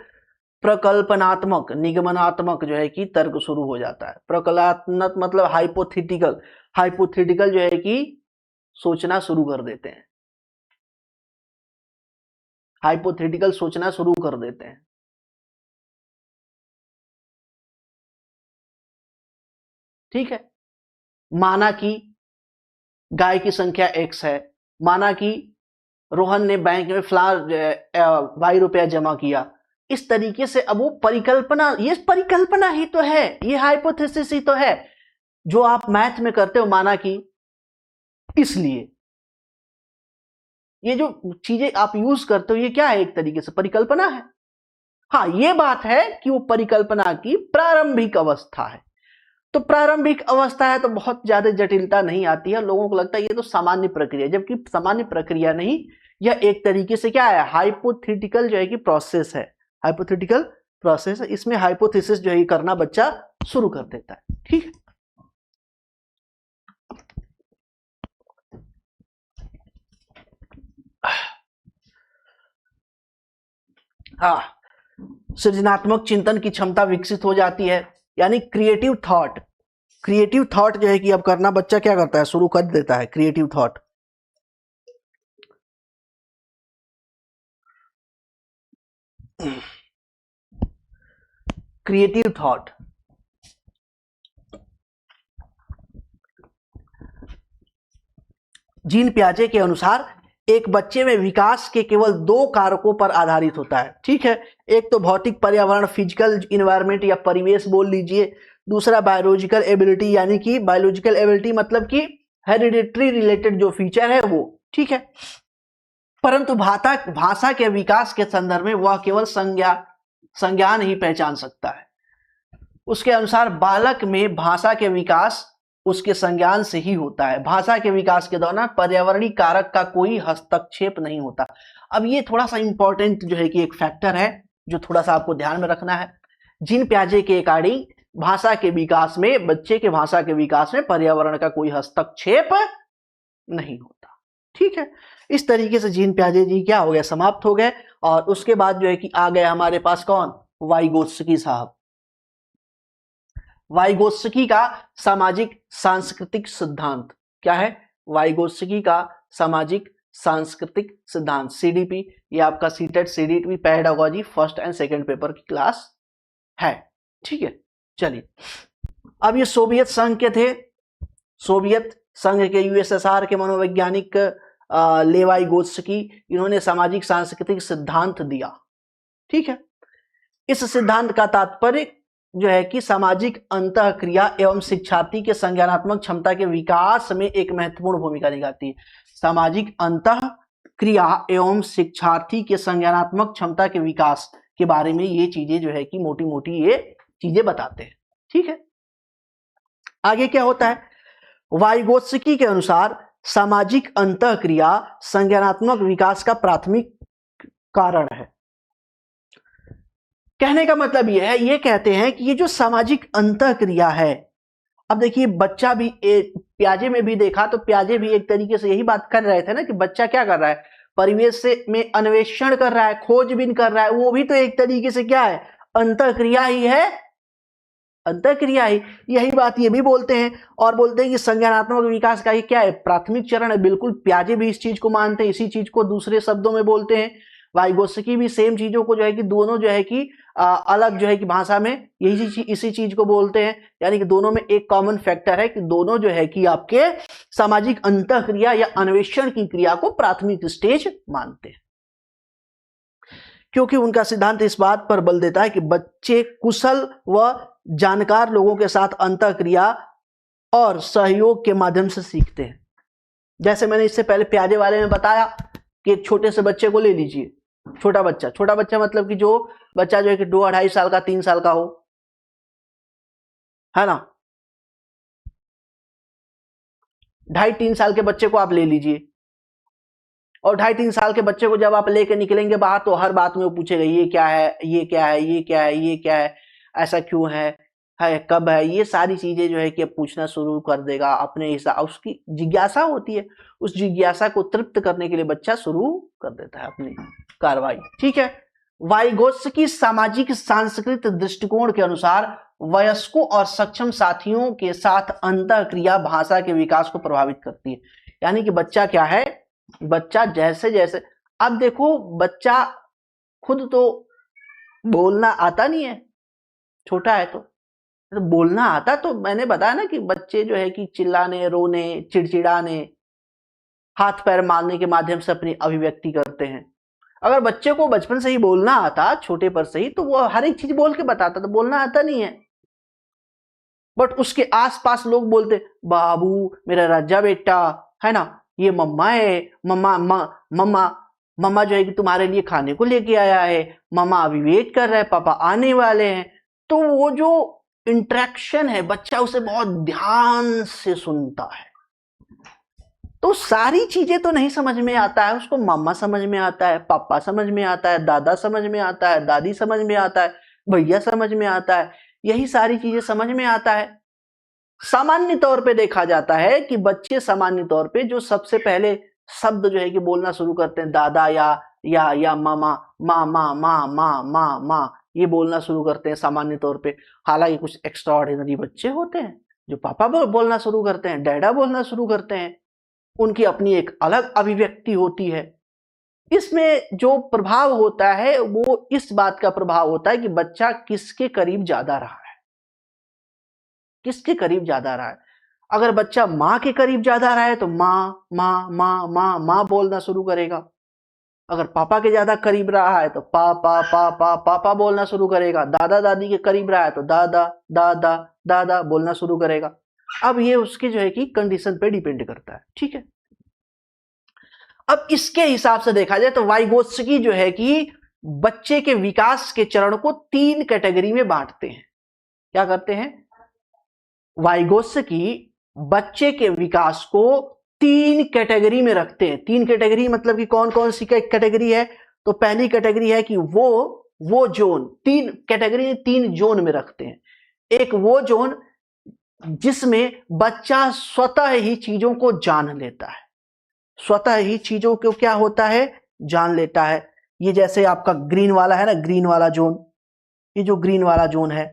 प्रकल्पनात्मक, निगमनात्मक जो है कि तर्क शुरू हो जाता है। प्रकल्पनात्मक मतलब हाइपोथेटिकल जो है कि सोचना शुरू कर देते हैं। हाइपोथेटिकल सोचना शुरू कर देते हैं। ठीक है, माना कि गाय की संख्या x है, माना कि रोहन ने बैंक में y रुपया जमा किया, इस तरीके से अब वो परिकल्पना, ये परिकल्पना ही तो है, ये हाइपोथेसिस ही तो है जो आप मैथ में करते हो, माना कि, इसलिए ये जो चीजें आप यूज करते हो ये क्या है, एक तरीके से परिकल्पना है। हाँ, ये बात है कि वो परिकल्पना की प्रारंभिक अवस्था है। तो प्रारंभिक अवस्था है तो बहुत ज्यादा जटिलता नहीं आती है, लोगों को लगता है ये तो सामान्य प्रक्रिया, जबकि सामान्य प्रक्रिया नहीं, यह एक तरीके से क्या है, हाइपोथेटिकल जो है कि प्रोसेस है, हाइपोथेटिकल प्रोसेस है। इसमें हाइपोथेसिस जो है करना बच्चा शुरू कर देता है। ठीक है, हाँ, सृजनात्मक चिंतन की क्षमता विकसित हो जाती है, यानी क्रिएटिव थॉट, क्रिएटिव थॉट जो है कि अब करना बच्चा क्या करता है, शुरू कर देता है creative thought. Creative thought, Jean पियाजे के अनुसार एक बच्चे में विकास के केवल 2 कारकों पर आधारित होता है। ठीक है, एक तो भौतिक पर्यावरण, फिजिकल इन्वायरमेंट या परिवेश बोल लीजिए, दूसरा बायोलॉजिकल एबिलिटी, यानी कि बायोलॉजिकल एबिलिटी मतलब कि हेरिडिटरी रिलेटेड जो फीचर है वो। ठीक है, परंतु भाषा के विकास के संदर्भ में वह केवल संज्ञान ही पहचान सकता है। उसके अनुसार बालक में भाषा के विकास उसके संज्ञान से ही होता है, भाषा के विकास के दौरान पर्यावरणीय कारक का कोई हस्तक्षेप नहीं होता। अब ये थोड़ा सा इंपॉर्टेंट जो है कि एक फैक्टर है जो थोड़ा सा आपको ध्यान में रखना है। जीन पियाजे के अकॉर्डिंग भाषा के विकास में, बच्चे के भाषा के विकास में पर्यावरण का कोई हस्तक्षेप नहीं होता। ठीक है, इस तरीके से जीन पियाजे जी क्या हो गए, समाप्त हो गए। और उसके बाद जो है कि आ गए हमारे पास कौन, वाइगोत्स्की साहब। वाइगोत्स्की का सामाजिक सांस्कृतिक सिद्धांत क्या है, वाइगोत्स्की का सामाजिक सांस्कृतिक सिद्धांत, सीडीपी, ये आपका CTET CDP pedagogy first and second paper की क्लास है। ठीक है, चलिए अब ये सोवियत संघ के थे, सोवियत संघ के यूएसएसआर के मनोवैज्ञानिक लेवाइगोत्स्की, इन्होंने सामाजिक सांस्कृतिक सिद्धांत दिया। ठीक है, इस सिद्धांत का तात्पर्य जो है कि सामाजिक अंतःक्रिया एवं शिक्षार्थी के संज्ञानात्मक क्षमता के विकास में एक महत्वपूर्ण भूमिका निभाती है। सामाजिक अंतःक्रिया एवं शिक्षार्थी के संज्ञानात्मक क्षमता के विकास के बारे में ये चीजें जो है कि मोटी मोटी ये चीजें बताते हैं। ठीक है, आगे क्या होता है, वाइगोत्स्की के अनुसार सामाजिक अंतःक्रिया संज्ञानात्मक विकास का प्राथमिक कारण है। कहने का मतलब यह है, ये कहते हैं कि ये जो सामाजिक अंतःक्रिया है, अब देखिए बच्चा भी प्याजे में भी देखा तो प्याजे भी एक तरीके से यही बात कर रहे थे ना कि बच्चा क्या कर रहा है, परिवेश से में अन्वेषण कर रहा है, खोजबीन कर रहा है, वो भी तो एक तरीके से क्या है, अंतःक्रिया ही है, अंतःक्रिया ही। यही बात ये भी बोलते हैं और बोलते हैं कि संज्ञानात्मक विकास का ये क्या है, प्राथमिक चरण है। बिल्कुल प्याजे भी इस चीज को मानते हैं, इसी चीज को दूसरे शब्दों में बोलते हैं। वाइगोत्स्की भी सेम चीजों को जो है कि दोनों जो है कि अलग जो है कि भाषा में यही इसी चीज को बोलते हैं, यानी कि दोनों में एक कॉमन फैक्टर है कि दोनों जो है कि आपके सामाजिक अंतःक्रिया या अन्वेषण की क्रिया को प्राथमिक स्टेज मानते हैं, क्योंकि उनका सिद्धांत इस बात पर बल देता है कि बच्चे कुशल व जानकार लोगों के साथ अंतःक्रिया और सहयोग के माध्यम से सीखते हैं। जैसे मैंने इससे पहले प्याजे वाले में बताया कि एक छोटे से बच्चे को ले लीजिए, छोटा बच्चा मतलब कि जो बच्चा जो है कि 2-2.5 साल का, 3 साल का हो, है ना, 2.5-3 साल के बच्चे को आप ले लीजिए, और 2.5-3 साल के बच्चे को जब आप लेकर निकलेंगे बाहर तो हर बात में वो पूछेगा ये क्या है, ये क्या है, ये क्या है, ये क्या है, ऐसा क्यों है, कब है, ये सारी चीजें जो है कि अब पूछना शुरू कर देगा अपने हिसाब, उसकी जिज्ञासा होती है, उस जिज्ञासा को तृप्त करने के लिए बच्चा शुरू कर देता है अपनी कार्रवाई। ठीक है, वाइगोत्स्की सामाजिक सांस्कृतिक दृष्टिकोण के अनुसार वयस्कों और सक्षम साथियों के साथ अंतःक्रिया भाषा के विकास को प्रभावित करती है। यानी कि बच्चा क्या है, बच्चा जैसे जैसे अब देखो बच्चा खुद तो बोलना आता नहीं है, छोटा है तो बोलना आता, तो मैंने बताया ना कि बच्चे जो है कि चिल्लाने, रोने, चिड़चिड़ाने, हाथ पैर मारने के माध्यम से अपनी अभिव्यक्ति करते हैं। अगर बच्चे को बचपन से ही बोलना आता, छोटे पर से ही, तो वो हर एक चीज बोल के बताता, तो बोलना आता नहीं है। बट उसके आसपास लोग बोलते, बाबू मेरा राजा बेटा है ना, ये मम्मा है, मम्मा मम्मा मम्मा जो है कि तुम्हारे लिए खाने को लेके आया है, मम्मा अभी वेट कर रहा है, पापा आने वाले हैं। तो वो जो इंटरेक्शन है, बच्चा उसे बहुत ध्यान से सुनता है। तो सारी चीजें तो नहीं समझ में आता है उसको, मम्मा समझ में आता है, पापा समझ में आता है, दादा समझ में आता है, दादी समझ में आता है, भैया समझ में आता है, यही सारी चीजें समझ में आता है। सामान्य तौर पे देखा जाता है कि बच्चे सामान्य तौर पे जो सबसे पहले शब्द जो है कि बोलना शुरू करते हैं, दादा या मामा, मामा माँ माँ माँ माँ, ये बोलना शुरू करते हैं सामान्य तौर पे। हालांकि कुछ एक्स्ट्रा ऑर्डिनरी बच्चे होते हैं जो पापा बोलना शुरू करते हैं, डैडा बोलना शुरू करते हैं, उनकी अपनी एक अलग अभिव्यक्ति होती है। इसमें जो प्रभाव होता है वो इस बात का प्रभाव होता है कि बच्चा किसके करीब ज्यादा रहा है, किसके करीब ज्यादा रहा है। अगर बच्चा माँ के करीब ज्यादा रहा है तो माँ माँ माँ माँ माँ बोलना शुरू करेगा। अगर पापा के ज्यादा करीब रहा है तो पापा पापा पापा बोलना शुरू करेगा। दादा दादी के करीब रहा है तो दादा दादा दादा बोलना शुरू करेगा। अब ये उसके जो है कि कंडीशन पे डिपेंड करता है, ठीक है। अब इसके हिसाब से देखा जाए तो वाइगोत्स्की जो है कि बच्चे के विकास के चरण को 3 कैटेगरी में बांटते हैं। क्या करते हैं? वाइगोत्स्की बच्चे के विकास को 3 कैटेगरी में रखते हैं। 3 कैटेगरी मतलब कि कौन कौन सी कैटेगरी है? तो पहली कैटेगरी है कि वो जोन, 3 कैटेगरी 3 जोन में रखते हैं। एक वो जोन जिसमें बच्चा स्वतः ही चीजों को जान लेता है, स्वतः ही चीजों को क्या होता है, जान लेता है। ये जैसे आपका ग्रीन वाला है ना, ग्रीन वाला जोन, ये जो ग्रीन वाला जोन है,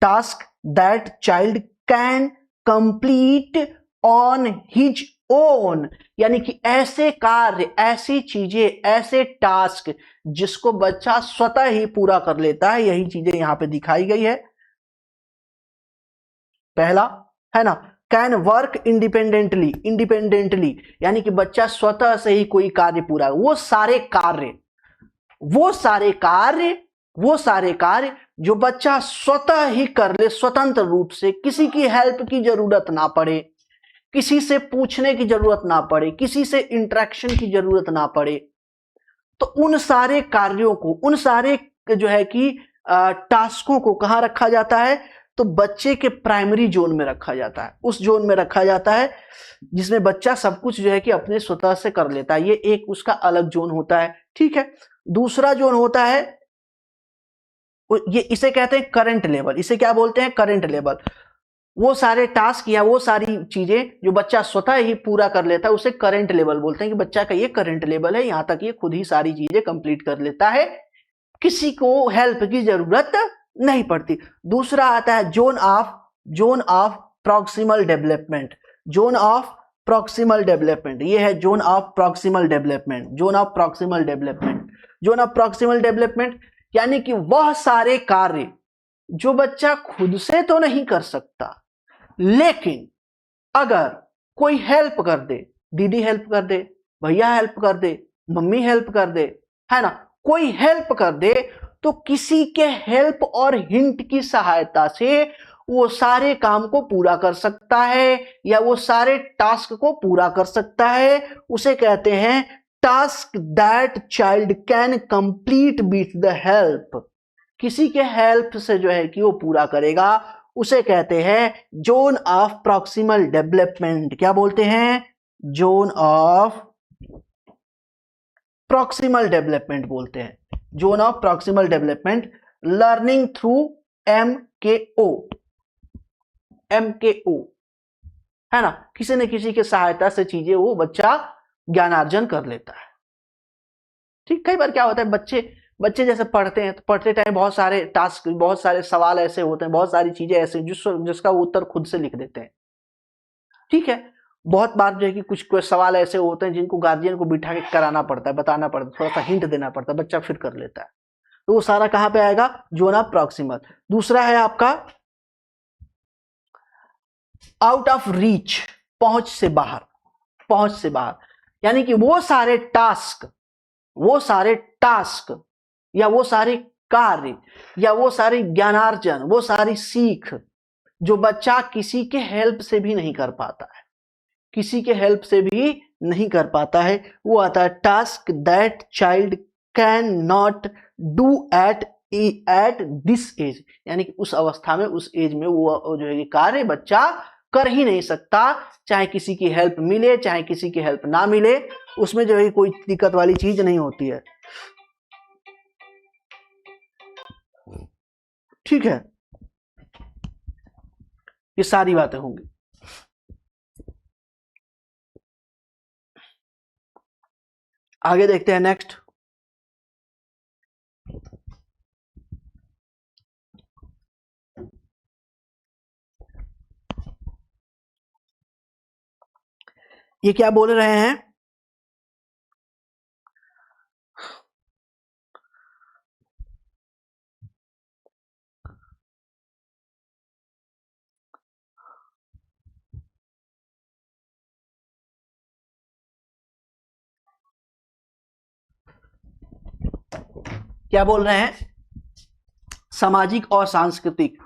task that child can complete on his own, यानी कि ऐसे कार्य, ऐसी चीजें, ऐसे टास्क जिसको बच्चा स्वतः ही पूरा कर लेता है, यही चीजें यहां पे दिखाई गई है। पहला है ना, कैन वर्क इंडिपेंडेंटली, इंडिपेंडेंटली यानी कि बच्चा स्वतः से ही कोई कार्य पूरा, वो सारे कार्य जो बच्चा स्वतः ही कर ले, स्वतंत्र रूप से, किसी की हेल्प की जरूरत ना पड़े, किसी से पूछने की जरूरत ना पड़े, किसी से इंटरेक्शन की जरूरत ना पड़े। तो उन सारे कार्यों को, उन सारे जो है कि टास्कों को कहां रखा जाता है? तो बच्चे के प्राइमरी जोन में रखा जाता है, उस जोन में रखा जाता है जिसमें बच्चा सब कुछ जो है कि अपने स्वतः से कर लेता है। ये एक उसका अलग जोन होता है, ठीक है। दूसरा जोन होता है, ये इसे कहते हैं करंट लेवल। इसे क्या बोलते हैं? Current level. वो सारे टास्क या वो सारी चीजें जो बच्चा स्वतः ही पूरा कर लेता है उसे करंट लेवल बोलते हैं कि बच्चा का ये करंट लेवल है, यहां तक ये खुद ही सारी चीजें कंप्लीट कर लेता है, किसी को हेल्प की जरूरत नहीं पड़ती। दूसरा आता है zone of proximal development, zone of proximal development. ये है zone of proximal development, zone of proximal development. Zone of proximal development यानी कि वह सारे कार्य जो बच्चा खुद से तो नहीं कर सकता, लेकिन अगर कोई हेल्प कर दे, दीदी हेल्प कर दे, भैया हेल्प कर दे, मम्मी हेल्प कर दे, है ना, कोई हेल्प कर दे, तो किसी के हेल्प और हिंट की सहायता से वो सारे काम को पूरा कर सकता है या वो सारे टास्क को पूरा कर सकता है। उसे कहते हैं task that child can complete with the help. किसी के हेल्प से जो है कि वो पूरा करेगा, उसे कहते हैं जोन ऑफ प्रॉक्सिमल डेवलपमेंट। क्या बोलते हैं? जोन ऑफ प्रॉक्सिमल डेवलपमेंट बोलते हैं, zone of proximal development. Learning through MKO, है ना, किसी न किसी के सहायता से चीजें वो बच्चा ज्ञानार्जन कर लेता है, ठीक। कई बार क्या होता है, बच्चे जैसे पढ़ते हैं तो पढ़ते टाइम बहुत सारे टास्क, बहुत सारे सवाल ऐसे होते हैं, बहुत सारी चीजें ऐसे जिसका वो उत्तर खुद से लिख देते हैं, ठीक है। बहुत बार जो है कि कुछ कुछ सवाल ऐसे होते हैं जिनको गार्जियन को बिठा के कराना पड़ता है, बताना पड़ता है, थोड़ा सा हिंट देना पड़ता है, बच्चा फिर कर लेता है। तो वो सारा कहाँ पे आएगा? जोना प्रॉक्सिमल। दूसरा है आपका आउट ऑफ रीच, पहुंच से बाहर, पहुंच से बाहर, यानी कि वो सारे टास्क या वो सारे कार्य या वो सारे ज्ञानार्जन, वो सारी सीख जो बच्चा किसी के हेल्प से भी नहीं कर पाता है, किसी के हेल्प से भी नहीं कर पाता है, वो आता है task that child can not do at this age, यानी कि उस अवस्था में, उस एज में वो जो है कार्य बच्चा कर ही नहीं सकता, चाहे किसी की हेल्प मिले चाहे किसी की हेल्प ना मिले, उसमें जो है कोई दिक्कत वाली चीज नहीं होती है। ठीक है, ये सारी बातें होंगी। आगे देखते हैं नेक्स्ट। ये क्या बोल रहे हैं? क्या बोल रहे हैं? सामाजिक और सांस्कृतिक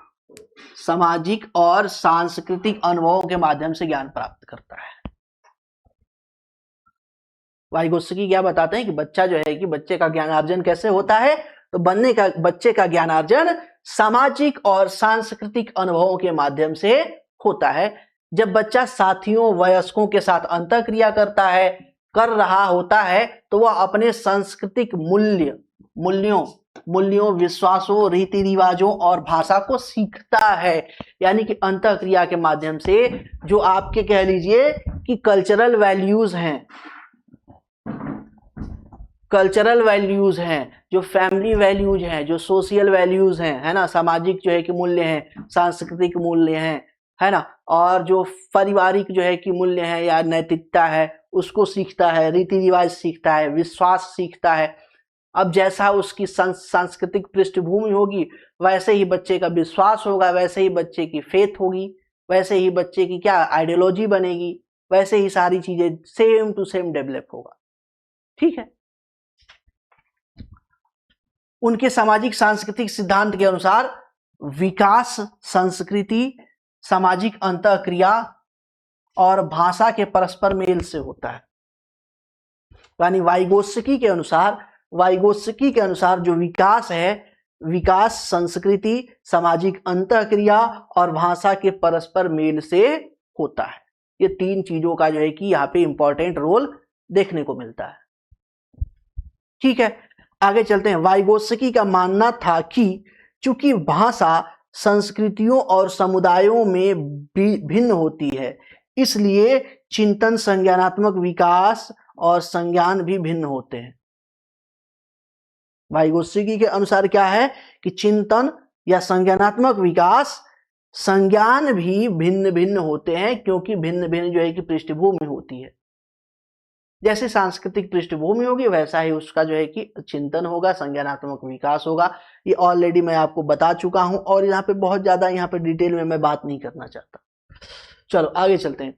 अनुभवों के माध्यम से ज्ञान प्राप्त करता है। वाइगोत्स्की क्या बताते हैं कि बच्चा जो है कि बच्चे का ज्ञानार्जन कैसे होता है? तो बच्चे का ज्ञानार्जन सामाजिक और सांस्कृतिक अनुभवों के माध्यम से होता है। जब बच्चा साथियों, वयस्कों के साथ अंतःक्रिया कर रहा होता है तो वह अपने सांस्कृतिक मूल्यों, विश्वासों, रीति रिवाजों और भाषा को सीखता है। यानी कि अंतःक्रिया के माध्यम से जो आपके कह लीजिए कि कल्चरल वैल्यूज हैं, जो फैमिली वैल्यूज हैं, जो सोशल वैल्यूज हैं, है ना, सामाजिक जो है कि मूल्य हैं, सांस्कृतिक मूल्य हैं, है ना, और जो पारिवारिक जो है कि मूल्य हैं या नैतिकता है, उसको सीखता है, रीति रिवाज सीखता है, विश्वास सीखता है। अब जैसा उसकी सांस्कृतिक पृष्ठभूमि होगी वैसे ही बच्चे का विश्वास होगा, वैसे ही बच्चे की फेथ होगी, वैसे ही बच्चे की क्या आइडियोलॉजी बनेगी, वैसे ही सारी चीजें सेम टू सेम डेवलप होगा। ठीक है। उनके सामाजिक सांस्कृतिक सिद्धांत के अनुसार विकास संस्कृति, सामाजिक अंतःक्रिया और भाषा के परस्पर मेल से होता है। यानी वाइगोत्स्की के अनुसार जो विकास है, विकास संस्कृति, सामाजिक अंतःक्रिया और भाषा के परस्पर मेल से होता है। ये तीन चीजों का जो है कि यहाँ पे इंपॉर्टेंट रोल देखने को मिलता है। ठीक है, आगे चलते हैं। वाइगोत्स्की का मानना था कि चूंकि भाषा संस्कृतियों और समुदायों में भिन्न होती है, इसलिए चिंतन, संज्ञानात्मक विकास और संज्ञान भी भिन्न होते हैं। वाइगोत्स्की के अनुसार क्या है कि चिंतन या संज्ञानात्मक विकास, संज्ञान भी भिन्न भिन्न होते हैं, क्योंकि भिन्न भिन्न जो है कि पृष्ठभूमि होती है। जैसे सांस्कृतिक पृष्ठभूमि होगी वैसा ही उसका जो है कि चिंतन होगा, संज्ञानात्मक विकास होगा। ये ऑलरेडी मैं आपको बता चुका हूं और यहाँ पे बहुत ज्यादा यहाँ पे डिटेल में मैं बात नहीं करना चाहता। चलो आगे चलते हैं।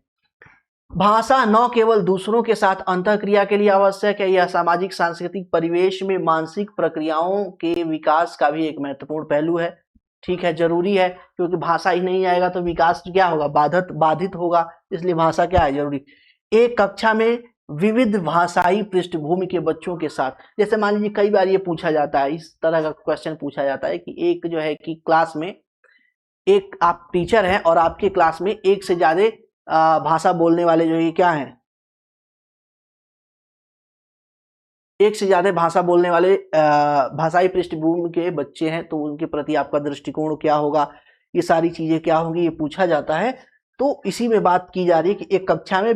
भाषा न केवल दूसरों के साथ अंतःक्रिया के लिए आवश्यक है, यह सामाजिक सांस्कृतिक परिवेश में मानसिक प्रक्रियाओं के विकास का भी एक महत्वपूर्ण पहलू है। ठीक है, जरूरी है, क्योंकि भाषा ही नहीं आएगा तो विकास क्या होगा? बाधित होगा। इसलिए भाषा क्या है? जरूरी। एक कक्षा में विविध भाषाई पृष्ठभूमि के बच्चों के साथ, जैसे मान लीजिए कई बार ये पूछा जाता है, इस तरह का क्वेश्चन पूछा जाता है कि एक जो है कि क्लास में एक आप टीचर हैं और आपके क्लास में एक से ज्यादा भाषा बोलने वाले जो ये क्या हैं, एक से ज्यादा भाषा बोलने वाले भाषाई पृष्ठभूमि के बच्चे हैं, तो उनके प्रति आपका दृष्टिकोण क्या होगा, ये सारी चीजें क्या होंगी, ये पूछा जाता है। तो इसी में बात की जा रही है कि एक कक्षा में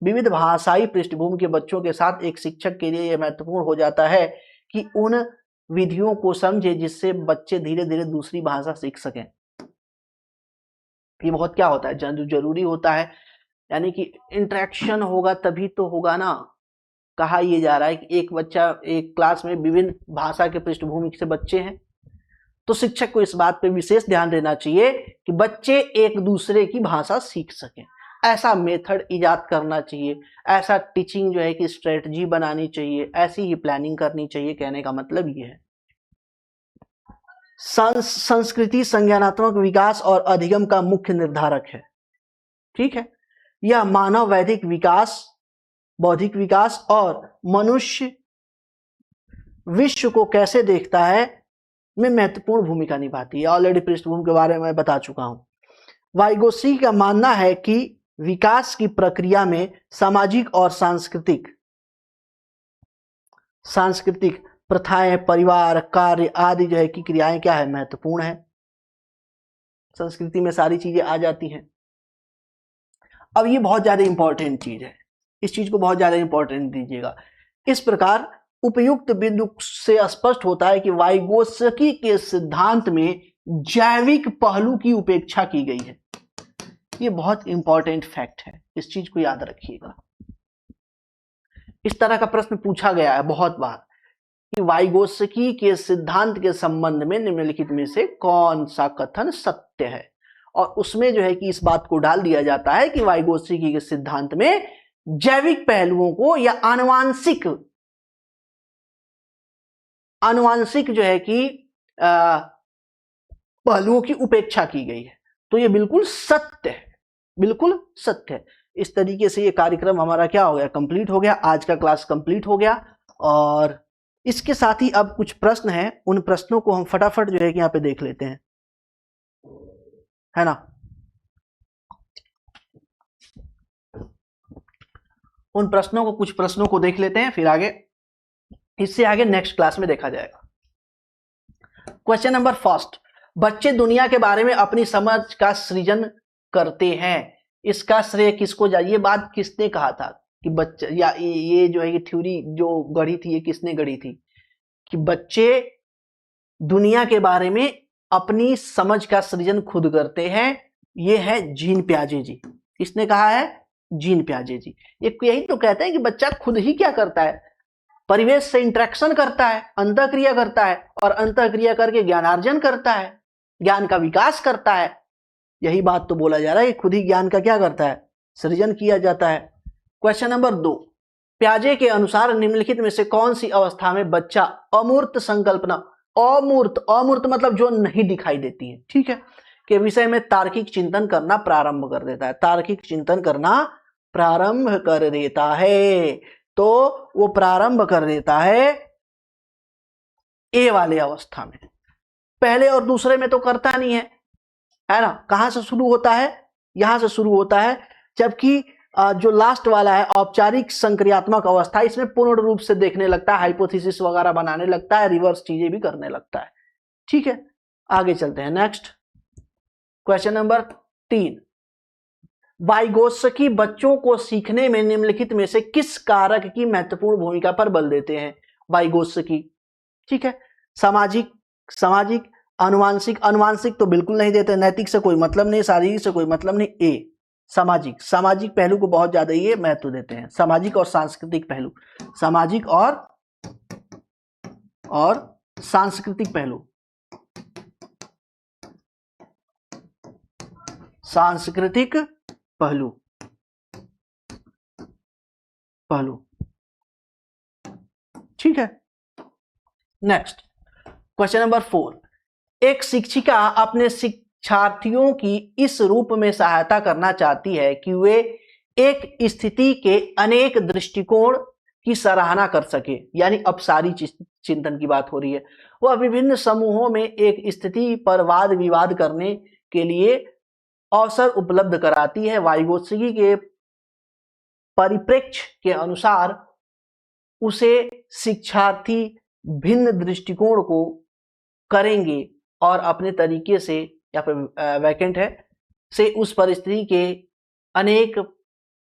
विविध भाषाई पृष्ठभूमि के बच्चों के साथ एक शिक्षक के लिए यह महत्वपूर्ण हो जाता है कि उन विधियों को समझे जिससे बच्चे धीरे धीरे दूसरी भाषा सीख सकें। ये बहुत क्या होता है, जरूरी होता है। यानी कि इंटरेक्शन होगा तभी तो होगा ना। कहा यह जा रहा है कि एक बच्चा, एक क्लास में विभिन्न भाषा के पृष्ठभूमि से बच्चे हैं, तो शिक्षक को इस बात पे विशेष ध्यान देना चाहिए कि बच्चे एक दूसरे की भाषा सीख सकें। ऐसा मेथड इजाद करना चाहिए, ऐसा टीचिंग जो है कि स्ट्रेटजी बनानी चाहिए, ऐसी ही प्लानिंग करनी चाहिए। कहने का मतलब ये है। संस्कृति संज्ञानात्मक विकास और अधिगम का मुख्य निर्धारक है। ठीक है, यह मानव वैधिक विकास, बौद्धिक विकास और मनुष्य विश्व को कैसे देखता है में महत्वपूर्ण भूमिका निभाती है। ऑलरेडी पृष्ठभूमि के बारे में बता चुका हूं। वाइगोत्स्की का मानना है कि विकास की प्रक्रिया में सामाजिक और सांस्कृतिक प्रथाएं, परिवार, कार्य आदि जो है कि क्रियाएं क्या है, महत्वपूर्ण है। संस्कृति में सारी चीजें आ जाती हैं। अब ये बहुत ज्यादा इंपॉर्टेंट चीज है, इस चीज को बहुत ज्यादा इंपॉर्टेंट दीजिएगा। इस प्रकार उपयुक्त बिंदु से स्पष्ट होता है कि वाइगोत्स्की के सिद्धांत में जैविक पहलू की उपेक्षा की गई है। ये बहुत इंपॉर्टेंट फैक्ट है, इस चीज को याद रखिएगा। इस तरह का प्रश्न पूछा गया है बहुत बार कि वाइगोत्स्की के सिद्धांत के संबंध में निम्नलिखित में से कौन सा कथन सत्य है, और उसमें जो है कि इस बात को डाल दिया जाता है कि वाइगोत्स्की के सिद्धांत में जैविक पहलुओं को या आनुवांशिक जो है कि पहलुओं की उपेक्षा की गई है। तो ये बिल्कुल सत्य है, बिल्कुल सत्य है। इस तरीके से ये कार्यक्रम हमारा क्या हो गया, कंप्लीट हो गया। आज का क्लास कंप्लीट हो गया, और इसके साथ ही अब कुछ प्रश्न हैं, उन प्रश्नों को हम फटाफट जो है कि यहाँ पे देख लेते हैं, है ना। उन प्रश्नों को, कुछ प्रश्नों को देख लेते हैं, फिर आगे, इससे आगे नेक्स्ट क्लास में देखा जाएगा। क्वेश्चन नंबर फर्स्ट, बच्चे दुनिया के बारे में अपनी समझ का सृजन करते हैं, इसका श्रेय किसको जाए। ये बात किसने कहा था कि बच्चे, या ये जो है कि थ्योरी जो गढ़ी थी, ये किसने गढ़ी थी कि बच्चे दुनिया के बारे में अपनी समझ का सृजन खुद करते हैं। ये है जीन पियाजे जी। किसने कहा है, जीन पियाजे जी। यही तो कहते हैं कि बच्चा खुद ही क्या करता है, परिवेश से इंटरेक्शन करता है, अंतःक्रिया करता है, और अंतःक्रिया करके ज्ञानार्जन करता है, ज्ञान का विकास करता है। यही बात तो बोला जा रहा है कि खुद ही ज्ञान का क्या करता है, सृजन किया जाता है। क्वेश्चन नंबर 2, पियाजे के अनुसार निम्नलिखित में से कौन सी अवस्था में बच्चा अमूर्त संकल्पना, अमूर्त मतलब जो नहीं दिखाई देती है, ठीक है, के विषय में तार्किक चिंतन करना प्रारंभ कर देता है। तार्किक चिंतन करना प्रारंभ कर देता है, तो वो प्रारंभ कर देता है ए वाले अवस्था में। पहले और दूसरे में तो करता नहीं है ना। कहां से शुरू होता है, यहां से शुरू होता है। जबकि जो लास्ट वाला है औपचारिक संक्रियात्मक अवस्था, इसमें पूर्ण रूप से देखने लगता है, हाइपोथेसिस वगैरह बनाने लगता है, रिवर्स चीजें भी करने लगता है। ठीक है, आगे चलते हैं। नेक्स्ट क्वेश्चन नंबर 3, वाइगोत्स्की बच्चों को सीखने में निम्नलिखित में से किस कारक की महत्वपूर्ण भूमिका पर बल देते हैं वाइगोत्स्की। ठीक है, सामाजिक, अनुवांशिक तो बिल्कुल नहीं देते, नैतिक से कोई मतलब नहीं, शारीरिक से कोई मतलब नहीं। ए सामाजिक पहलू को बहुत ज्यादा ये महत्व देते हैं। सामाजिक और सांस्कृतिक पहलू, सामाजिक और सांस्कृतिक पहलू, सांस्कृतिक पहलू। ठीक है, नेक्स्ट क्वेश्चन नंबर 4, एक शिक्षिका अपने शिक्षार्थियों की इस रूप में सहायता करना चाहती है कि वे एक स्थिति के अनेक दृष्टिकोण की सराहना कर सके। यानी अब सारी चिंतन की बात हो रही है। वह विभिन्न समूहों में एक स्थिति पर वाद विवाद करने के लिए अवसर उपलब्ध कराती है। वाइगोत्स्की के परिप्रेक्ष्य के अनुसार उसे शिक्षार्थी भिन्न दृष्टिकोण को करेंगे और अपने तरीके से, या फिर वैकेंट है, से उस परिस्थिति के अनेक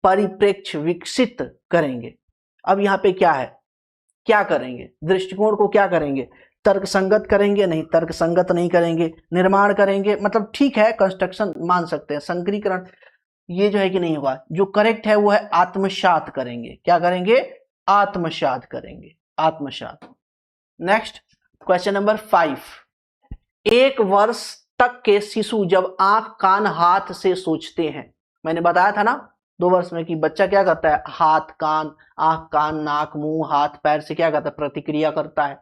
परिप्रेक्ष्य विकसित करेंगे। अब यहाँ पे क्या है, क्या करेंगे, दृष्टिकोण को क्या करेंगे, तर्कसंगत करेंगे, नहीं तर्कसंगत नहीं करेंगे, निर्माण करेंगे, मतलब ठीक है कंस्ट्रक्शन मान सकते हैं, संकरीकरण, ये जो है कि नहीं होगा। जो करेक्ट है वो है आत्मसात करेंगे। क्या करेंगे? आत्मसात करेंगे, आत्मसात। Next question number 5। 1 वर्ष तक के शिशु जब आंख कान हाथ से सोचते हैं, मैंने बताया था ना 2 वर्ष में कि बच्चा क्या करता है, हाथ कान, आंख कान नाक मुंह हाथ पैर से क्या करता है, प्रतिक्रिया करता है,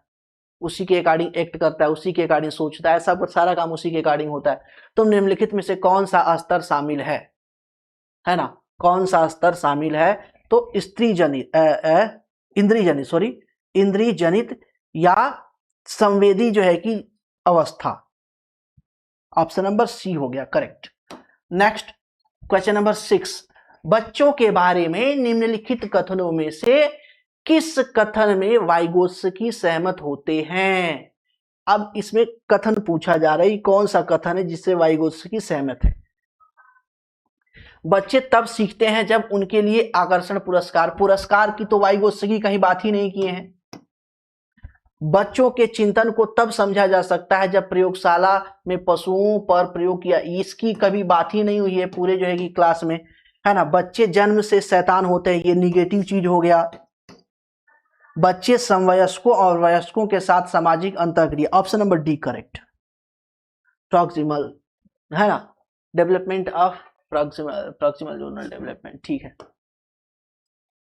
उसी के अकॉर्डिंग एक्ट करता है, उसी के अकॉर्डिंग सोचता है, सब सारा काम उसी के अकॉर्डिंग होता है। तो निम्नलिखित में से कौन सा स्तर शामिल है ना, कौन सा स्तर शामिल है? तो स्त्री जनित इंद्रिय जनित, सॉरी इंद्रिय जनित या संवेदी जो है कि अवस्था। ऑप्शन नंबर सी हो गया करेक्ट। Next question number 6। बच्चों के बारे में निम्नलिखित कथनों में से किस कथन में वाइगोत्स्की सहमत होते हैं? अब इसमें कथन पूछा जा रहा है, कौन सा कथन है जिससे वाइगोत्स्की सहमत है? बच्चे तब सीखते हैं जब उनके लिए आकर्षण पुरस्कार की तो वाइगोत्स्की कहीं बात ही नहीं किए हैं। बच्चों के चिंतन को तब समझा जा सकता है जब प्रयोगशाला में पशुओं पर प्रयोग किया, इसकी कभी बात ही नहीं हुई है पूरे जो है कि क्लास में, है ना। बच्चे जन्म से शैतान होते हैं, ये निगेटिव चीज हो गया। बच्चे समवयस्कों और वयस्कों के साथ सामाजिक अंतःक्रिया, option number D correct. Proximal, है ना, development of proximal zonal development, ठीक है।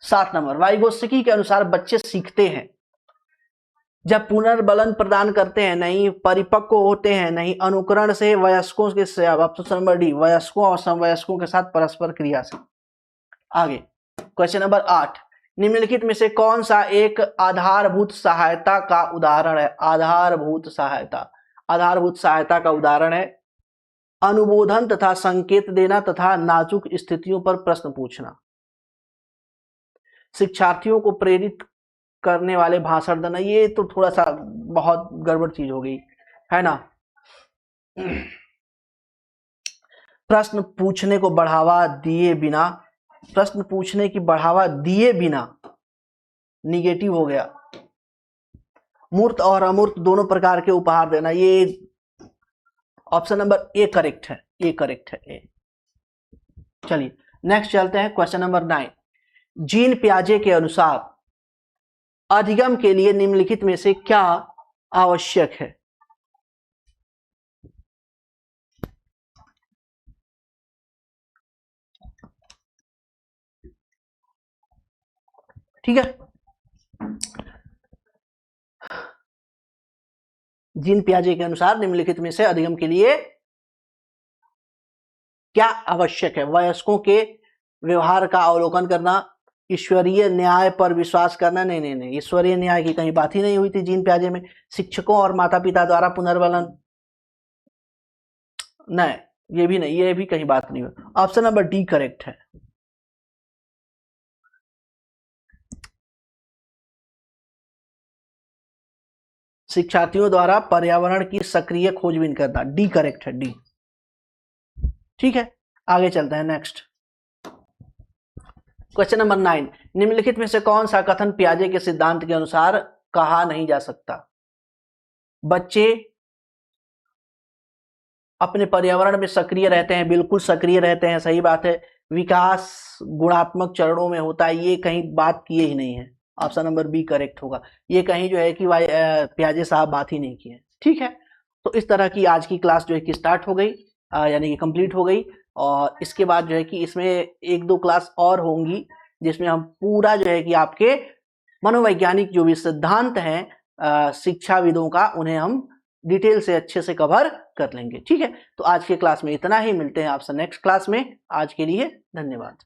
7 नंबर, वाइगोत्स्की के अनुसार बच्चे सीखते हैं जब पुनर्बलन प्रदान करते हैं, नहीं परिपक्व होते हैं, नहीं अनुकरण से, वयस्कों के से, ऑप्शन नंबर डी वयस्कों और समवयस्कों के साथ परस्पर क्रिया से। आगे क्वेश्चन नंबर 8। निम्नलिखित में से कौन सा एक आधारभूत सहायता का उदाहरण है? आधारभूत सहायता, आधारभूत सहायता का उदाहरण है अनुबोधन तथा संकेत देना तथा नाजुक स्थितियों पर प्रश्न पूछना, शिक्षार्थियों को प्रेरित करने वाले भाषण देना। ये तो थोड़ा सा बहुत गड़बड़ चीज हो गई, है ना। प्रश्न पूछने को बढ़ावा दिए बिना, प्रश्न पूछने की बढ़ावा दिए बिना, निगेटिव हो गया। मूर्त और अमूर्त दोनों प्रकार के उपहार देना, ये ऑप्शन नंबर ए करेक्ट है, ए करेक्ट है, ए। चलिए नेक्स्ट चलते हैं क्वेश्चन नंबर 9। जीन पियाजे के अनुसार अधिगम के लिए निम्नलिखित में से क्या आवश्यक है? ठीक है, जीन पियाजे के अनुसार निम्नलिखित में से अधिगम के लिए क्या आवश्यक है? वयस्कों के व्यवहार का अवलोकन करना, ईश्वरीय न्याय पर विश्वास करना, नहीं, ईश्वरीय न्याय की कहीं बात ही नहीं हुई थी जीन पियाजे में। शिक्षकों और माता पिता द्वारा पुनर्बलन, नहीं, ये भी नहीं, ये भी कहीं बात नहीं हुई। ऑप्शन नंबर डी करेक्ट है। शिक्षार्थियों द्वारा पर्यावरण की सक्रिय खोजबीन करना, डी करेक्ट है, डी। ठीक है, आगे चलते हैं नेक्स्ट क्वेश्चन नंबर 9। निम्नलिखित में से कौन सा कथन पियाजे के सिद्धांत के अनुसार कहा नहीं जा सकता? बच्चे अपने पर्यावरण में सक्रिय रहते हैं, बिल्कुल सक्रिय रहते हैं, सही बात है। विकास गुणात्मक चरणों में होता है, ये कहीं बात किए ही नहीं है। ऑप्शन नंबर बी करेक्ट होगा। ये कहीं जो है कि पियाजे साहब बात ही नहीं किए। ठीक है, तो इस तरह की आज की क्लास जो है कि स्टार्ट हो गई, यानी कि कंप्लीट हो गई। और इसके बाद जो है कि इसमें 1-2 क्लास और होंगी जिसमें हम पूरा जो है कि आपके मनोवैज्ञानिक जो भी सिद्धांत हैं शिक्षाविदों का, उन्हें हम डिटेल से अच्छे से कवर कर लेंगे। ठीक है, तो आज के क्लास में इतना ही, मिलते हैं आपसे नेक्स्ट क्लास में। आज के लिए धन्यवाद।